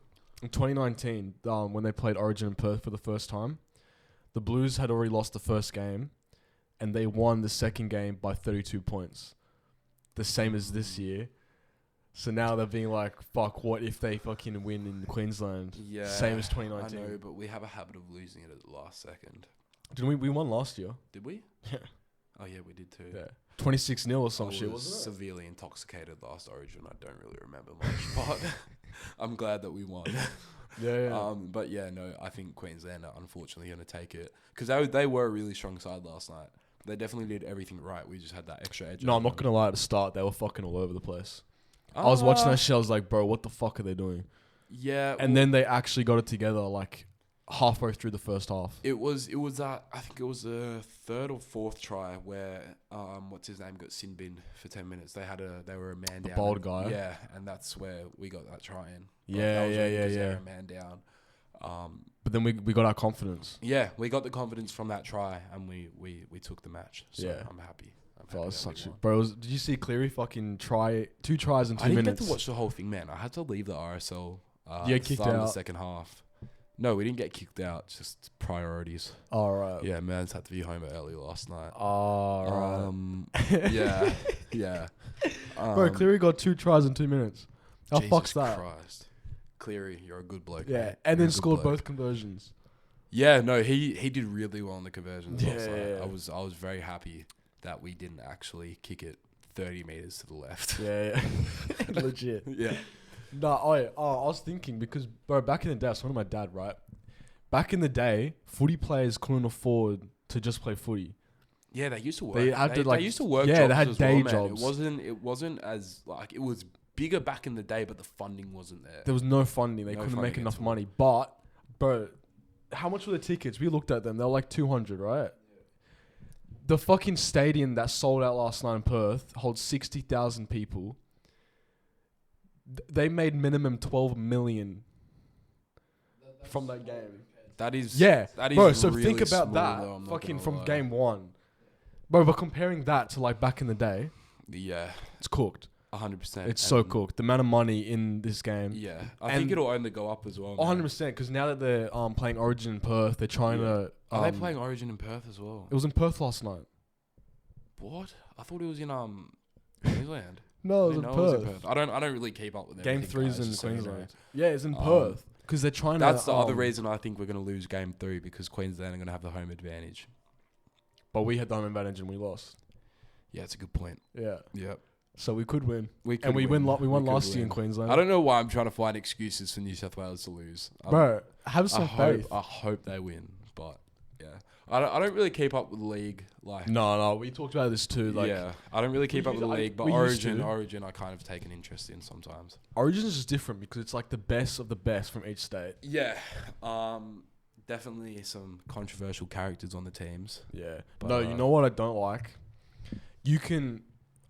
in 2019 when they played Origin in Perth for the first time. The Blues had already lost the first game, and they won the second game by 32 points, the same as this year. So now they're being like, "Fuck! What if they fucking win in Queensland? Yeah, same as I 2019." know, but we have a habit of losing it at the last second. Didn't we won last year? Did we? Yeah. Oh yeah, we did too. Yeah, 26-0 or I some shit, was wasn't it? severely intoxicated last Origin. I don't really remember much, but I'm glad that we won. Yeah. But yeah, no, I think Queensland are unfortunately going to take it because they were a really strong side last night. They definitely did everything right. We just had that extra edge. No, I'm over not them. gonna lie. At the start, they were fucking all over the place. I was watching Ah, that shit. I was like, "Bro, what the fuck are they doing?" Yeah, And then they actually got it together, like halfway through the first half. it was that I think it was the third or fourth try where what's his name got sin binned for 10 minutes. They were a man down. bold and- guy? Yeah, and that's where we got that try in. Yeah, That was yeah, really yeah, because they yeah. were a man down. But then we got our confidence. Yeah, we got the confidence from that try, and we took the match. So Yeah. I'm happy. Bro, happy it's that we such a, won. bro. Did you see Cleary fucking try 2 tries in 2 I didn't minutes? get to watch the whole thing, man. I had to leave the RSL. You get at the kicked start of the out? second half. No, we didn't get kicked out. Just priorities. All right. Yeah, man's had to be home early last night. All right. Yeah, yeah. Bro, Cleary got 2 tries in 2 minutes. How Jesus fuck's that? Christ. Cleary, you're a good bloke. Yeah, mate. and You're then a good scored bloke. both conversions. Yeah, no, he did really well in the conversions. Yeah, last night. yeah. I was very happy that we didn't actually kick it 30 meters to the left. Yeah, yeah. Legit. Yeah. No, I was thinking because, bro, back in the day, I was talking to my dad, right? Back in the day, footy players couldn't afford to just play footy. Yeah, they used to work. They had to, like, they used to work. yeah, jobs they had as day well, man. jobs. It wasn't as like it was bigger back in the day, but the funding wasn't there. There was no funding. They No couldn't make funding enough at all. money. But, bro, how much were the tickets? We looked at them. They were like 200, right? The fucking stadium that sold out last night in Perth holds 60,000 people. They made minimum 12 million from that game. That is Yeah, That is bro. So really think about small, that, though, I'm not fucking gonna from lie. game 1, bro. But comparing that to like back in the day, Yeah, it's cooked. 100%. It's so cooked. The amount of money in this game. Yeah, I And- think it'll only go up as well. 100%. Because now that they're playing Origin in Perth, they're trying to. Are they playing Origin in Perth as well? It was in Perth last night. What? I thought it was in Queensland. No, I it was didn't in know it was Perth. I don't really keep up with Game everything, 3's guys, in just so you know. Queensland. Yeah, it's in Um, Perth because they're trying to. That's the other reason I think we're going to lose game 3 because Queensland are going to have the home advantage. But we had the home advantage and we lost. Yeah, it's a good point. Yeah, Yep. so we could win, We could and we won. We won could last year in win. Queensland. I don't know why I'm trying to find excuses for New South Wales to lose. Bro, have I some faith. hope they win, but yeah, I don't really keep up with the league. Like, No, we talked about this too. Like, yeah, I don't really keep up with the used- league, but we used to. Origin, I kind of take an interest in sometimes. Origin is just different because it's like the best of the best from each state. Yeah, definitely some controversial characters on the teams. Yeah. But, No, you know what I don't like? You can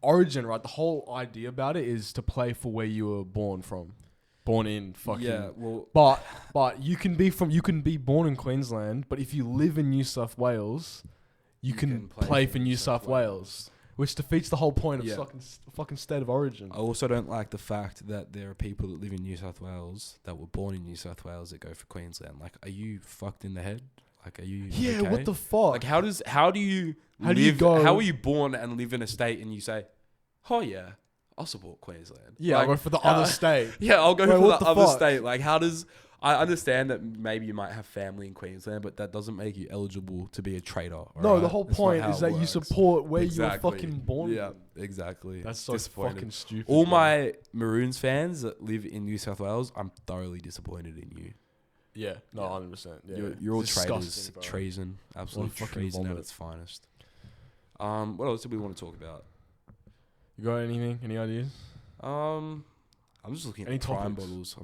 Origin, right? The whole idea about it is to play for where you were born from. Born in fucking Yeah, well, But you can be born in Queensland, but if you live in New South Wales, you can play for New South Wales, which defeats the whole point of Yeah. fucking state of origin. I also don't like the fact that there are people that live in New South Wales that were born in New South Wales that go for Queensland. Like, are you fucked in the head? Like, are you Yeah, okay? what the fuck? Like, how do you How do you live? go- How are you born and live in a state and you say, oh yeah, I'll support Queensland. yeah, like, I'll go for the how- other state. Yeah, I'll go Bro, for what the the other fuck? state. Like, how does... I understand that maybe you might have family in Queensland, but that doesn't make you eligible to be a traitor. No, alright? the whole That's not point how is it that you works. support where Exactly. you were fucking born. Yeah, exactly. That's so Disappointed. fucking stupid. All bro. my Maroons fans that live in New South Wales, I'm thoroughly disappointed in you. Yeah, no, Yeah. 100%. Yeah, You're all Disgusting, traitors. bro. Treason. Absolute fucking treason at vomit. its finest. What else do we want to talk about? You got anything? Any ideas? I'm just looking at Any the Prime topics? bottles.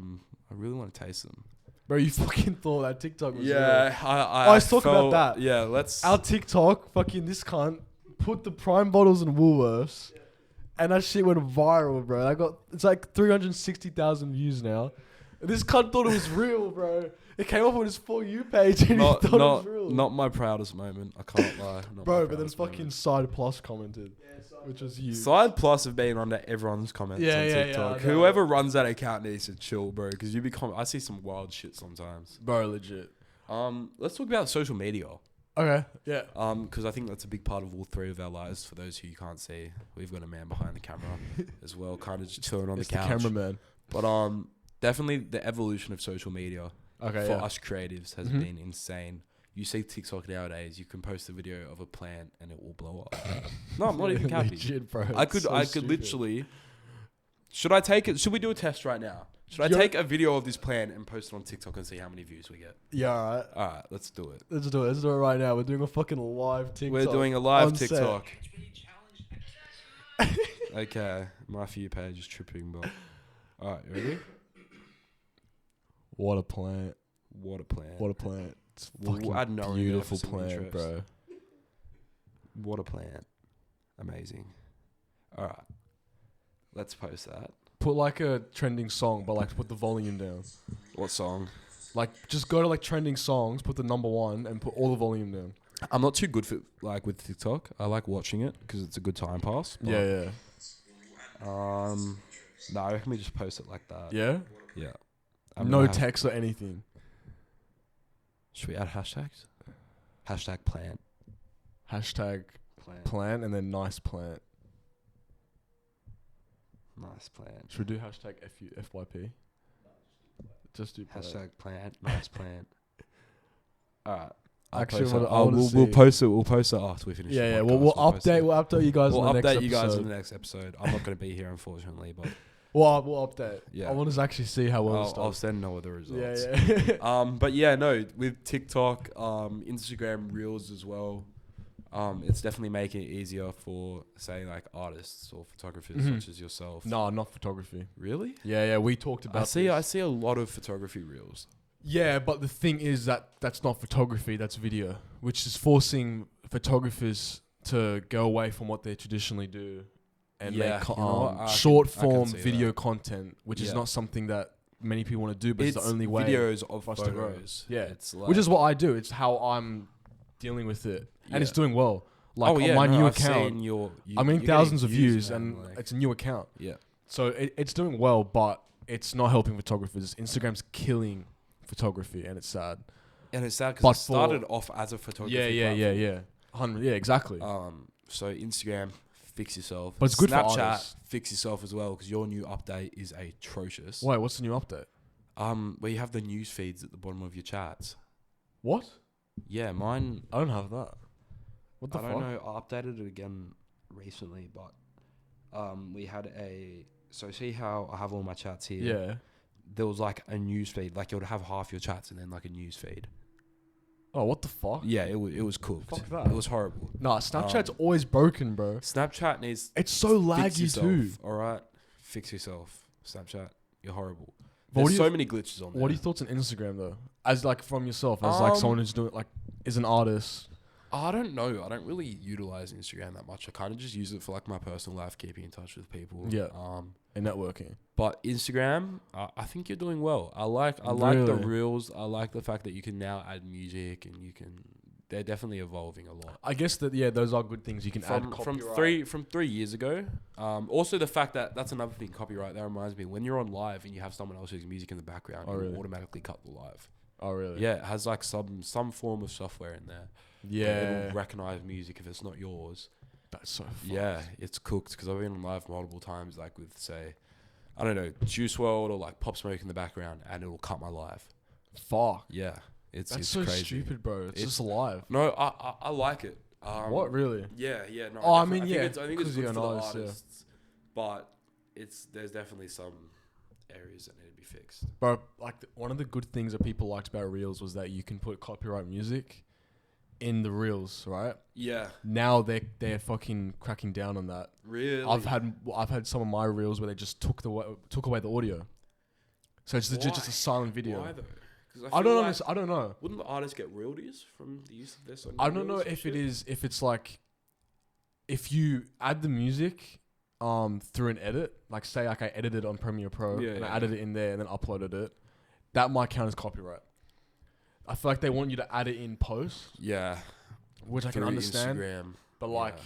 I really want to taste them. Bro, you fucking thought that TikTok was real. I let's talk about felt- that. Yeah, let's. Our TikTok, fucking this cunt, put the Prime bottles in Woolworths, and that shit went viral, bro. It's like 360,000 views now. And this cunt thought it was real, bro. It came up on his For You page, and not, he thought not, it was real. not my proudest moment. I can't lie. Not Bro, my but then proudest fucking moment. Side Plus commented, which was you. Side Plus have been under everyone's comments Yeah, on yeah, TikTok. I know. Whoever runs that account needs to chill, bro. Because you become. I see some wild shit sometimes. Bro, legit. Let's talk about social media. Okay, yeah. Because I think that's a big part of all 3 of our lives. For those who you can't see, we've got a man behind the camera as well, kind of just chilling on It's the the couch. cameraman. But definitely the evolution of social media Okay, for yeah. us creatives has Mhm. been insane. You see TikTok nowadays, you can post a video of a plant and it will blow up. No, I'm not even capping. Legit, bro. I It's could so stupid. literally. Should I take it? Should we do a test right now? Should I Yo- take a video of this plant and post it on TikTok and see how many views we get? Yeah, alright. All right, let's do it. Let's do it. Let's do it right now. We're doing a fucking live TikTok. We're doing a live on set. TikTok. Okay, my For You page is tripping, but all right, you ready? What a plant. What a plant! What a plant. It's We'll fucking add no in there beautiful for some plant, interest. bro. What a plant! Amazing. All right, let's post that. Put like a trending song, but like put the volume down. What song? Like just go to like trending songs, put the number 1, and put all the volume down. I'm not too good for with TikTok. I like watching it because it's a good time pass. But, Yeah. No, I reckon we just post it like that. Yeah? Yeah. No text or anything. Should we add hashtags? Hashtag plant. Hashtag plant and then nice plant. Nice plant. Should we do hashtag FYP? Just do plant. Hashtag plant. Nice plant. All right. Actually, we'll post it. We'll post it after we finish. Yeah. The We'll podcast. update. We'll update you guys. We'll in the next update you guys episode. in the next episode. I'm not going to be here, unfortunately, but We'll update. Yeah. I want to actually see how well it's I'll done. send all the results. Yeah. But yeah, no, with TikTok, Instagram Reels as well, it's definitely making it easier for, say, like artists or photographers such as yourself. No, not photography. Really? Yeah. We talked about. I see a lot of photography reels. Yeah, but the thing is that that's not photography. That's video, which is forcing photographers to go away from what they traditionally do and Yeah, make you know what? short I can form see video that. content, which is Yeah. not something that many people want to do, but it's the only way. videos of for us to grow. photos. Yeah. It's like, Which is what I do. It's how I'm dealing with it, and it's Yeah. doing well. Like on yeah, my no, new I've account, seen you're I'm getting getting thousands of views, man, and like- it's a new account. yeah. So it's doing well, but it's not helping photographers. Instagram's killing photography, and it's sad. And it's sad But because it started off as a photography platform. Yeah. 100, yeah, exactly. So Instagram, fix yourself. But it's good for Snapchat, artists. fix yourself as well because your new update is atrocious. Wait, what's the new update? Where you have the news feeds at the bottom of your chats. What? Yeah, mine. I don't have that. What the I fuck? don't know. I updated it again recently, but we had so see how I have all my chats here. Yeah. There was like a news feed, like it would have half your chats and then like a news feed. Oh, what the fuck? Yeah, it was cooked. Fuck that. It was horrible. Nah, Snapchat's always broken, bro. Snapchat needs It's so fix laggy yourself. too. All right, fix yourself. Snapchat, you're horrible. But what There's do so you- many glitches on there. What are your thoughts on Instagram though? As like from yourself, as like someone who's doing like is an artist. I don't know. I don't really utilize Instagram that much. I kind of just use it for like my personal life, keeping in touch with people. Yeah. And networking. But Instagram, I think you're doing well. I like the Really? reels. I like the fact that you can now add music and they're definitely evolving a lot. I guess that those are good things you can add. From Copyright. 3 years ago. Also the fact that's another thing, copyright. That reminds me, when you're on live and you have someone else's music in the background, Oh, it really? will automatically cut the live. Oh really? Yeah, it has like some form of software in there. Yeah. It will recognize music if it's not yours. That's so. Fucked. Yeah, it's cooked because I've been on live multiple times, like with say, I don't know, Juice WRLD or like Pop Smoke in the background, and it will cut my live. Fuck. Yeah, it's That's it's so crazy. stupid, bro. It's It's- just live. No, I like it. What really? Yeah, no. Oh, I definitely- mean, yeah, I think it's 'cause good you're for an the artist, yeah. artists, but there's definitely some areas that need to be fixed. Bro, like one of the good things that people liked about Reels was that you can put copyright music in the Reels, right? Yeah, Now they're fucking cracking down on that. really. I've had some of my Reels where they just took away the audio, so it's legit just a Why? silent video. Why though? 'Cause I feel don't like- know. I don't know. Wouldn't the artists get royalties from the use of their song? I don't know if it's like if you add the music through an edit, like say like I edited on Premiere Pro Yeah, and I yeah. added it in there and then uploaded it, that might count as copyright. I feel like they want you to add it in post, Yeah, which I can through understand, Instagram, but like yeah.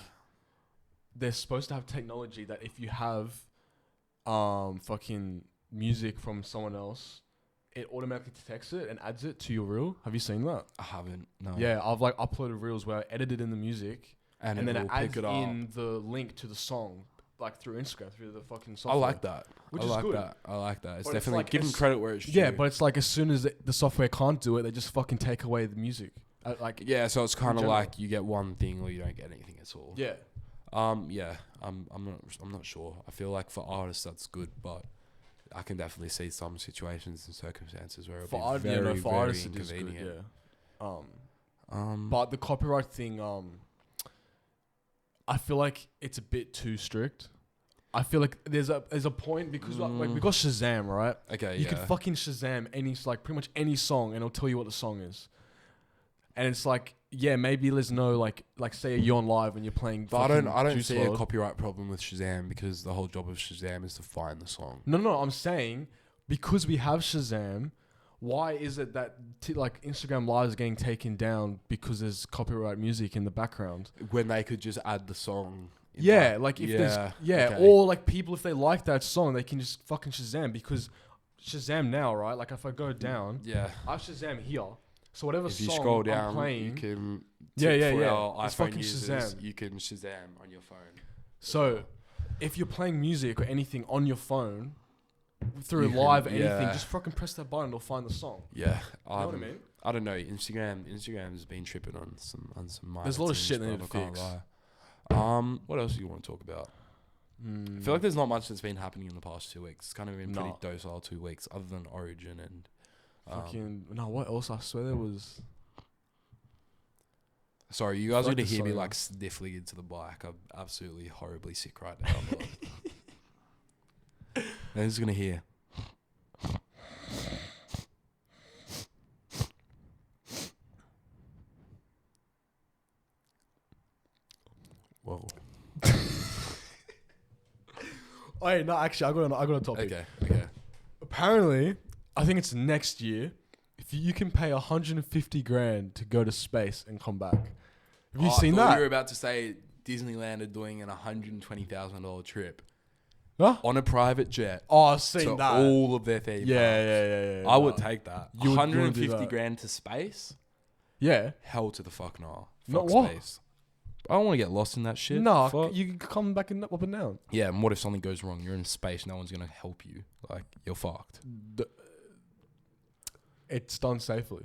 they're supposed to have technology that if you have fucking music from someone else, it automatically detects it and adds it to your reel. Have you seen that? I haven't. No. Yeah, I've like uploaded reels where I edited in the music and then it will adds pick it up. in the link to the song, like through Instagram, through the fucking I software. like that. Which I is like good. that. I like that. It's But it's definitely like give them as- credit where it's due. Yeah, but it's like as soon as the software can't do it, they just fucking take away the music. Like yeah, so it's kind of general. like you get one thing or you don't get anything at all. yeah, Yeah. I'm not sure. I feel like for artists that's good, but I can definitely see some situations and circumstances where it'll for be art, very, for very artists it is good. inconvenient. Yeah. But the copyright thing, I feel like it's a bit too strict. I feel like there's a point because like we got Shazam, right? Okay, You yeah. can fucking Shazam any like pretty much any song and it'll tell you what the song is. And it's like, yeah, maybe there's no like say you're on live and you're playing. But I don't Juice see a WRLD. copyright problem with Shazam because the whole job of Shazam is to find the song. No, I'm saying because we have Shazam, why is it that like Instagram Live is getting taken down because there's copyright music in the background? When they could just add the song. Yeah, like if there's okay. or like people, if they like that song, they can just fucking Shazam, because Shazam now, right? Like if I go down, Yeah. I have Shazam here, so whatever If you song scroll I'm down, playing, you can. Yeah, for yeah. our It's iPhone fucking users, Shazam. you can Shazam on your phone. so if you're playing music or anything on your phone through You can- live or anything, yeah. just fucking press that button, it'll find the song. Yeah, You know what I mean? I don't know. Instagram's been tripping on some minor There's a lot of things, shit they bro, need I to can't fix. lie. What else do you want to talk about? I feel like there's not much that's been happening in the past 2 weeks. It's kind of been pretty Nah. docile 2 weeks, other than Origin and. fucking no. What else? I swear there was. Sorry, you guys are like gonna the hear me song. like sniffling into the mic. I'm absolutely horribly sick right now. But no, this is gonna hear. Whoa. Oh, hey, no, actually, I got a topic. Okay. Apparently, I think it's next year. If you can pay 150 grand to go to space and come back. Have you seen I thought that? you were about to say Disneyland are doing an $120,000 trip Huh? on a private jet Oh, I've seen to that. all of their theme Yeah. parks. I would take that. You would do 150 that. grand to space? Yeah. Hell to the fuck no. Not Fuck what? space. I don't want to get lost in that shit. No, Fuck. you can come back and up and down. Yeah, and what if something goes wrong? You're in space. No one's gonna help you. Like you're fucked. It's done safely.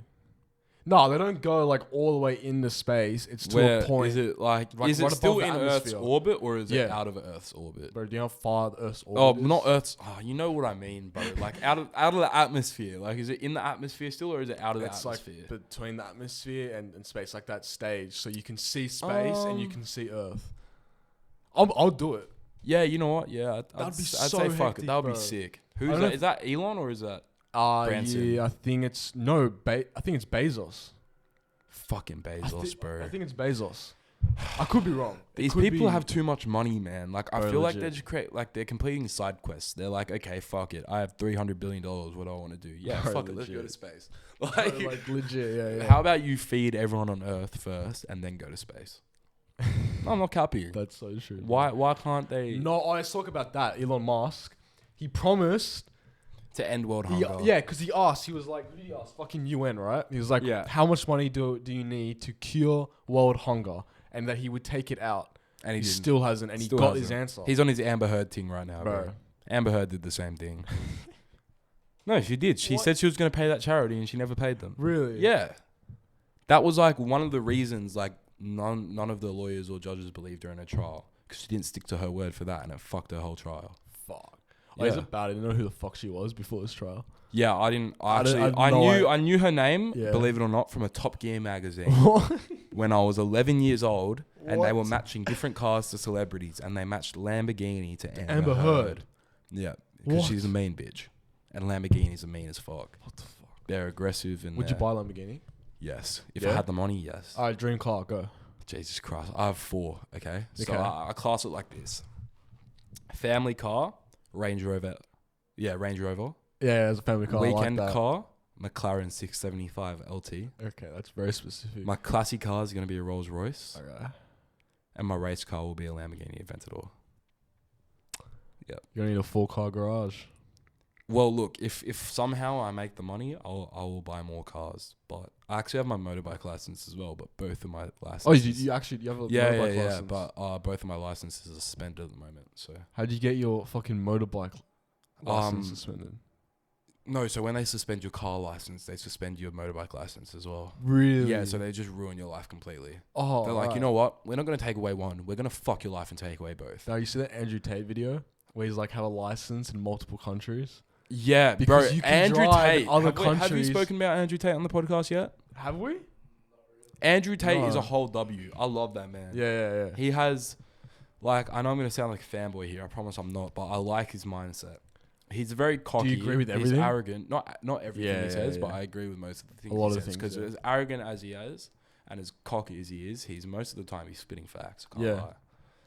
No, they don't go like all the way into space. It's to Where a point. is it like? Like, is it right still above in the Earth's atmosphere. orbit or is it Yeah. out of Earth's orbit? Bro, do you know how far the Earth's orbit Oh, is? not Earth's. Oh, you know what I mean, bro. Like out of the atmosphere. Like, is it in the atmosphere still, or is it out of It's the like atmosphere? between the atmosphere and space, like that stage, so you can see space and you can see Earth. I'll do it. Yeah, you know what? Yeah, I'd That'd be say so fuck it. hectic, That would be bro. sick. I Who's don't that? know Is that Elon or is that Branson? Yeah, I think it's no. I think it's Bezos. fucking Bezos, bro? I think it's Bezos. I could be wrong. It These could people be- have too much money, man. Like I Bro, feel like legit. they're just they're completing side quests. They're like, okay, fuck it. I have $300 billion. What do I want to do? Yeah, Bro, fuck it. Let's go to legit. space. Bro, Like, like legit. Yeah. how about you feed everyone on Earth first and then go to space? No, I'm not capping. That's so true. Why can't they No, let's talk about that. Elon Musk. He promised. to end world hunger? Yeah, because he asked. He was like, who did he ask? Fucking UN, right? He was like, Yeah. how much money do you need to cure world hunger? And that he would take it out. and He didn't. still hasn't, and Still he got his hasn't. answer. He's on his Amber Heard thing right now, bro. Bro. Amber Heard did the same thing. No, she did. She What? said she was going to pay that charity, and she never paid them. Really? Yeah, that was like one of the reasons. Like none of the lawyers or judges believed her in her trial because she didn't stick to her word for that, and it fucked her whole trial. Fuck. Oh, is Yeah. it bad? I didn't know who the fuck she was before this trial. Yeah, I didn't. I Actually, had I no knew idea. I knew her name. Yeah. Believe it or not, from a Top Gear magazine when I was 11 years old, and they were What? matching different cars to celebrities, and they matched Lamborghini to Amber Heard. Yeah, because What? she's a mean bitch, and Lamborghinis are mean as fuck. What the fuck? They're aggressive and. Would you they're- buy a Lamborghini? Yes, if I Yeah? had the money, yes. All right, dream car, go. Jesus Christ, I have 4. Okay, so Okay. I class it like this: family car, Range Rover. Yeah, Range Rover. Yeah, as a family car. Weekend I like that. car, McLaren 675 LT. Okay, that's very specific. My classy car is going to be a Rolls Royce, Okay. and my race car will be a Lamborghini Aventador. You're gonna need a 4-car garage. Well, look, if somehow I make the money, I will buy more cars. But I actually have my motorbike license as well. But both of my licenses. Oh, you actually you have a yeah, motorbike yeah. license. But both of my licenses are suspended at the moment. So How'd you get your fucking motorbike license Um, suspended? no. So when they suspend your car license, they suspend your motorbike license as well. Really? Yeah. So they just ruin your life completely. Oh, They're like, right. you know what? We're not going to take away one. We're going to fuck your life and take away both. Now you see that Andrew Tate video where he's like have a license in multiple countries. Yeah, Because bro. you can Andrew drive in Tate. other Have you countries. spoken about Andrew Tate on the podcast yet? Have we? Andrew Tate is No. a whole W. I love that man. Yeah. He has, like, I know I'm going to sound like a fanboy here. I promise I'm not, but I like his mindset. He's very cocky. agree with He's everything? arrogant. Not everything Yeah, he says, yeah, but yeah. I agree with most of the things A lot he of says. things, Because yeah. as arrogant as he is, and as cocky as he is, he's most of the time he's spitting facts. I can't Yeah. lie.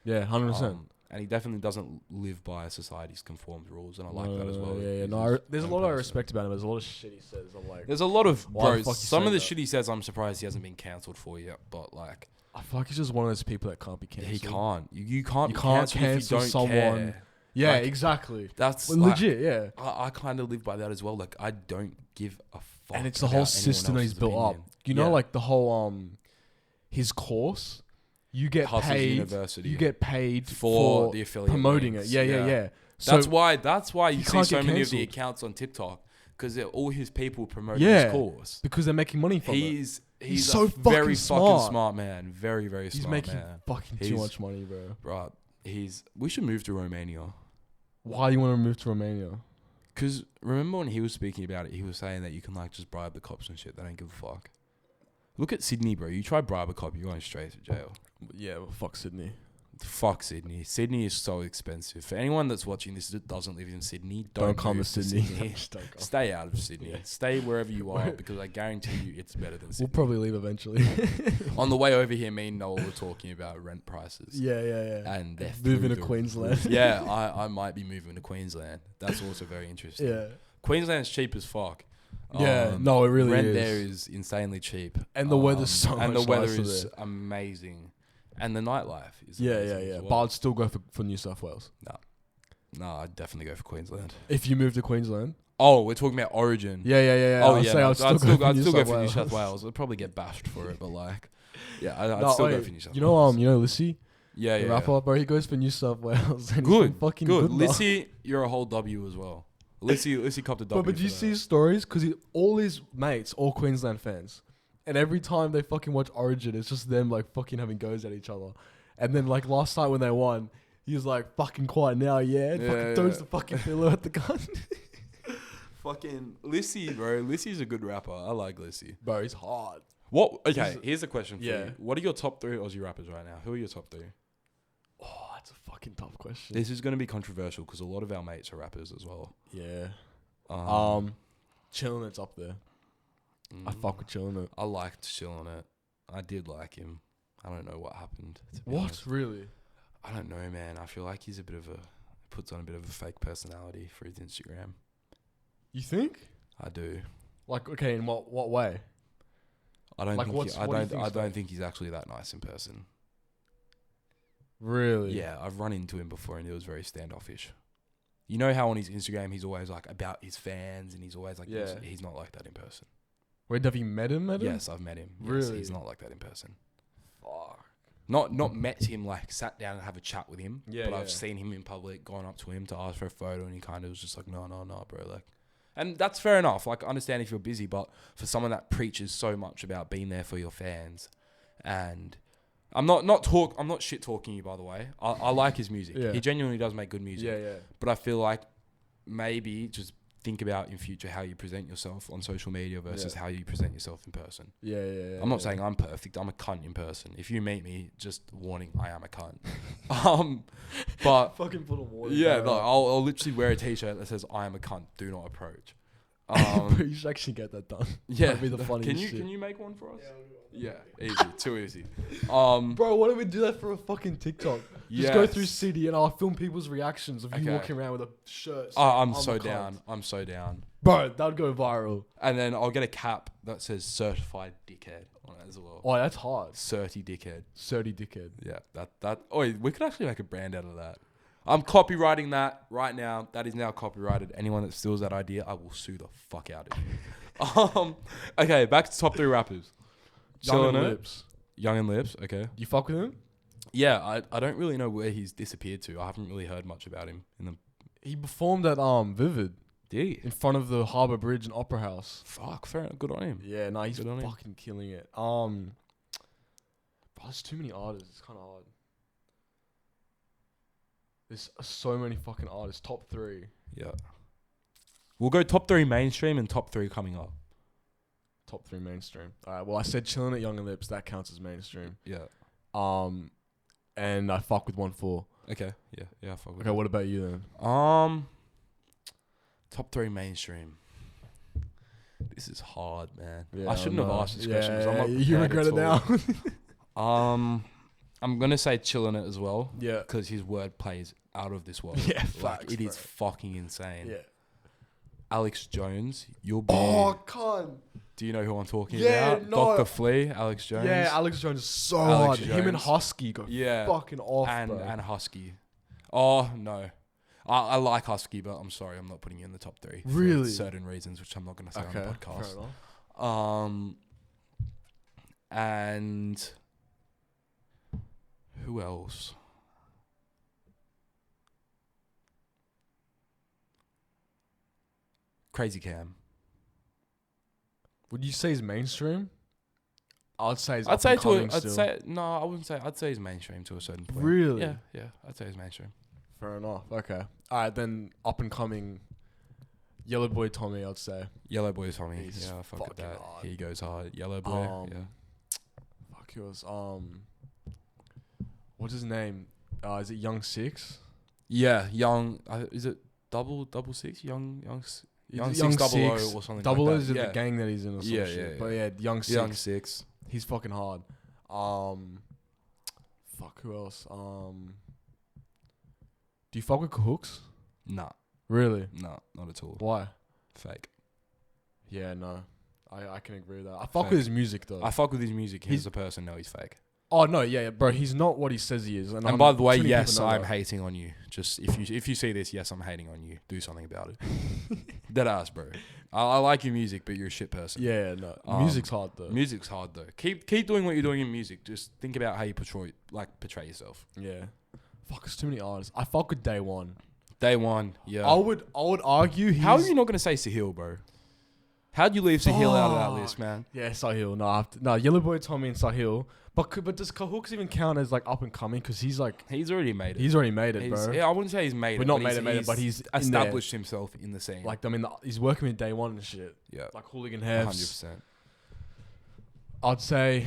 Yeah, 100%. and he definitely doesn't live by society's conformed rules, and I like that as well. Yeah, He's no, his there's a own lot I person. respect about him. There's a lot of shit he says. I'm like, There's a lot of Why the bro. fuck you Some say of the that? shit he says, I'm surprised he hasn't been cancelled for yet. But like, I feel like he's just one of those people that can't be cancelled. he can't. You can't. You be can't cancelled if cancel you don't someone. care. Yeah, Like, exactly. That's Well, like, legit, yeah. I kind of live by that as well. Like, I don't give a fuck. And it's the whole about anyone system that he's else's built up. opinion. You know, Yeah. like the whole his course. You get Hustlers paid. University. You get paid for the affiliate promoting links. it. Yeah. So That's why you he see can't so get many of the cancelled. accounts on TikTok, because they're all his people promoting Yeah. his course. because they're making money from it. He's so a very fucking smart. smart man. Very, very He's smart making man. fucking too He's- much money, bro. Right. We should move to Romania. Why do you want to move to Romania? Because remember when he was speaking about it, he was saying that you can like just bribe the cops and shit. They don't give a fuck. Look at Sydney, bro. You try bribe a cop, you're going straight to jail. Yeah, well, fuck Sydney. Fuck Sydney. Sydney is so expensive. For anyone that's watching this that doesn't live in Sydney, Don't come to move Sydney. Just don't come. Stay out of Sydney. Yeah. Stay wherever you are, Right. because I guarantee you it's better than We'll Sydney. probably leave eventually. On the way over here, me and Noel were talking about rent prices. yeah. And they're Moving through to the Queensland. roof. Yeah, I might be moving to Queensland. That's also very interesting. Yeah. Queensland's cheap as fuck. Yeah, no, it really rent is. there is insanely cheap. And the weather's so and much the weather nicer is there. amazing. And the nightlife is Yeah. amazing as well. But I'd still go for New South Wales. No, I'd definitely go for Queensland. If you move to Queensland. Oh, we're talking about Origin. Yeah. Oh I'd yeah, say no, I'd still go for I'd New still go South for New Wales. South Wales. I'd probably get bashed for it, but like, yeah, I'd No, still go wait, for New South you Wales. know, Lissy, Yeah, the yeah. rapper, bro, he goes for New South Wales. And he's Good, fucking good. now. Lissy, you're a whole W as well. Lissy copped a W. But do you for see that. his stories? Because all his mates, all Queensland fans. And every time they fucking watch Origin, it's just them like fucking having goes at each other. And then like last night when they won, he was like fucking quiet now, yeah. And fucking throws the fucking pillow at the gun. Fucking Lissy, bro. Lissy's a good rapper. I like Lissy. Bro, he's hard. What? Okay, here's a question for Yeah. you. What are your top 3 Aussie rappers right now? Who are your top 3? Oh, that's a fucking tough question. This is going to be controversial because a lot of our mates are rappers as well. Yeah. Um, Chillin' It's up there. I mm, fuck with Chillin' It. I liked Chill on It. I did like him. I don't know what happened. to be What? honest. Really? I don't know, man. I feel like he's a bit of a puts on a bit of a fake personality for his Instagram. You think? I do. Like, okay, in what way? I don't Like, think. what's- I what do you don't. think's I don't fake? think he's actually that nice in person. Really? Yeah, I've run into him before, and he was very standoffish. You know how on his Instagram he's always like about his fans, and he's always like, Yeah. he's not like that in person. Wait, have you met him? Yes, I've met him. Yes, Really? he's not like that in person. Fuck. Not met him, like sat down and have a chat with him. Yeah, but yeah. I've seen him in public, gone up to him to ask for a photo, and he kind of was just like, no, bro, like. And that's fair enough. Like, I understand if you're busy, but for someone that preaches so much about being there for your fans, and I'm not shit talking you, by the way. I like his music. Yeah. He genuinely does make good music. Yeah. But I feel like maybe just think about in future how you present yourself on social media versus Yeah. how you present yourself in person. Yeah. I'm not saying I'm perfect. I'm a cunt in person. If you meet me, just warning, I am a cunt. But fucking put a warning. yeah, bro. no, I'll literally wear a t-shirt that says I am a cunt. Do not approach. Bro, you should actually get that done. Yeah, That'd be the funniest can you shit. can you make one for us? Yeah, easy, too easy. Um, Bro, why don't we do that for a fucking TikTok? Just go through Yes. city and I'll film people's reactions of you Okay. walking around with a shirt. oh, I'm a so cunt. down. I'm so down. Bro, that'd go viral. And then I'll get a cap that says certified dickhead on it as well. Oh, that's hard. Certy dickhead. 30 dickhead. Yeah, that. Oh, we could actually make a brand out of that. I'm copywriting that right now. That is now copyrighted. Anyone that steals that idea, I will sue the fuck out of you. Okay, back to top 3 rappers. Young Chillin' It. Lips. Young and Lips. Okay. You fuck with him? Yeah, I don't really know where he's disappeared to. I haven't really heard much about him in the. He performed at Vivid Did he? in front of the Harbour Bridge and Opera House. Fuck, fair enough. Good on him. Yeah, nah, he's Good on him. fucking killing it. Bro, there's too many artists. It's kind of hard. There's so many fucking artists. Top 3. Yeah. We'll go top 3 mainstream and top 3 coming up. Top 3 mainstream. All right. Well, I said Chillin' At Young and Lips. That counts as mainstream. Yeah. And I fuck with 1-4. Okay. Yeah. Fuck with Okay. What about you then? Top 3 mainstream. This is hard, man. Yeah, I shouldn't have know. asked this question because I'm not. You prepared regret it at now. all. I'm gonna say chilling it as well. Yeah. Because his wordplay is out of this world. Yeah, like facts, it is bro. fucking insane. Yeah. Alex Jones, you'll be. Oh, con. Do you know who I'm talking Yeah, about? no. Dr. Flea, Alex Jones. Yeah, Alex Jones is so Alex hard. Him and Jones. Husky go Yeah. fucking off, and bro. Husky. Oh no, I like Husky, but I'm sorry, I'm not putting you in the top 3. Really? For certain reasons, which I'm not gonna say on the fair podcast. enough. And who else? Crazy Cam. Would you say he's mainstream? I'd say he's I'd say up and coming I'd still. say no. I wouldn't say. I'd say he's mainstream to a certain point. Really? Yeah, yeah. I'd say he's mainstream. Fair enough. Okay. All right, then up and coming Yellow Boy Tommy, I'd say. Yellow Boy Tommy. He's Yeah, I fuck with fucking that. hard. He goes hard. Yellow Boy. Yeah. Fuck, he was what's his name? Is it Young Six? Yeah, young. Is it double six? Young Young six double O Six. or something. Double like O that. is in Yeah. the gang that he's in or some Yeah, shit. yeah, But yeah. yeah, Young Six. Young Six. He's fucking hard. Fuck, who else? Do you fuck with Cahooks? Nah, Really? nah, not at all. Why? Fake. Yeah, no. I can agree with that. I fuck Fair. with his music though. I fuck with his music. He's- He's a person. No, he's fake. Oh no, yeah, bro. He's not what he says he is. And by the way, too many yes, people know I'm that. hating on you. Just if you see this, yes, I'm hating on you. Do something about it. Dead ass, bro. I like your music, but you're a shit person. Yeah, no. Music's hard though. Music's hard though. Keep doing what you're doing in music. Just think about how you portray yourself. Yeah. Fuck, there's too many artists. I fuck with Day One. Day one, yeah. I would argue he's... How are you not gonna say Sahil, bro? How'd you leave Sahil out of that list, man? Yeah, Sahil. No, Yellow Boy Tommy and Sahil. But does Cahooks even count as like up and coming? Because he's like... He's already made it. He's already made it, bro. Yeah, I wouldn't say he's made We're it. not but made it, but he's in there. established himself in the scene. Like, I mean, he's working with Day One and shit. yeah, Like Hooligan Hefs. 100%. I'd say...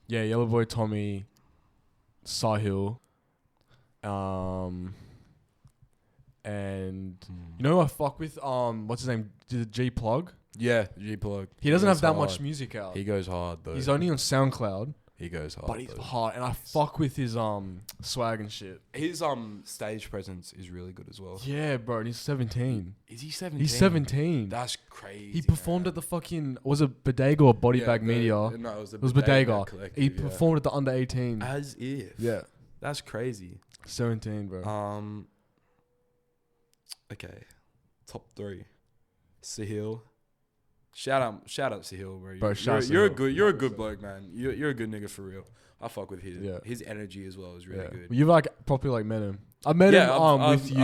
Yeah, Yellow Boy Tommy, Sahil. And... You know who I fuck with? What's his name? G Plug? Yeah, G Plug. He doesn't have goes that hard. much music out. He goes hard though. He's only on SoundCloud, He goes hard. but he's though. hard, and I fuck with his swag and shit. His stage presence is really good as well. Yeah, bro, and he's 17. Is he 17? He's 17. That's crazy. He performed at the fucking Bodega or Body Bag Media. No, it was the Bodega. Collective, He yeah. performed at the under 18. As if. Yeah, That's crazy. 17, bro. Okay. Top 3. Sahil. Shout out Sahil, bro. Bro, shout out You're a Sahil. you're a good bloke, man. You're a good nigga for real. I fuck with his Yeah. his energy as well is really Yeah. good. You've like properly like met him. I met him with you.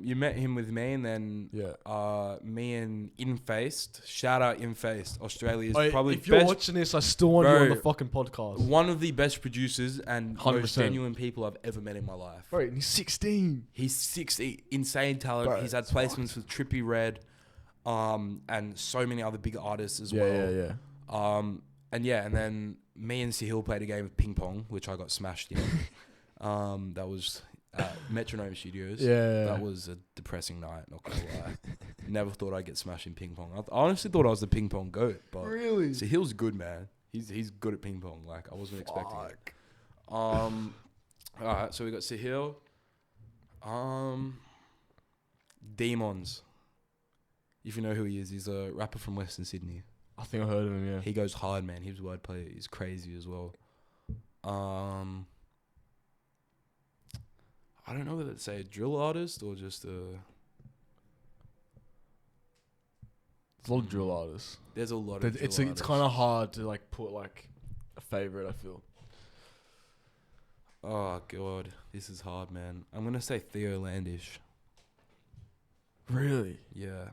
You met him with me, and then Yeah. me and Infaced. Shout out Infaced, Australia's Wait, probably if you're best, watching this, I still want you on Bro, the fucking podcast. one of the best producers and 100%. most genuine people I've ever met in my life. Bro, and he's 16. He's 60, insane talent. Bro, He's had placements with Trippie Redd, and so many other big artists as well. Yeah. And then me and Sahil played a game of ping pong, which I got smashed in. That was at Metronome Studios. Yeah. That was a depressing night, not gonna lie. Never thought I'd get smashed in ping pong. I honestly thought I was the ping pong goat, but Really? Sahil's good, man. He's good at ping pong. Like I wasn't expecting it. Alright, so we got Sahil. Demons. If you know who he is, he's a rapper from Western Sydney. I think I heard of him, yeah. He goes hard, man. His wordplay is crazy as well. I don't know whether to say a drill artist or just a... There's a lot of drill artists. There's a lot of drill It's artists. kind of hard to like put like a favorite, I feel. Oh, God. This is hard, man. I'm going to say Theo Landish. Really? Yeah.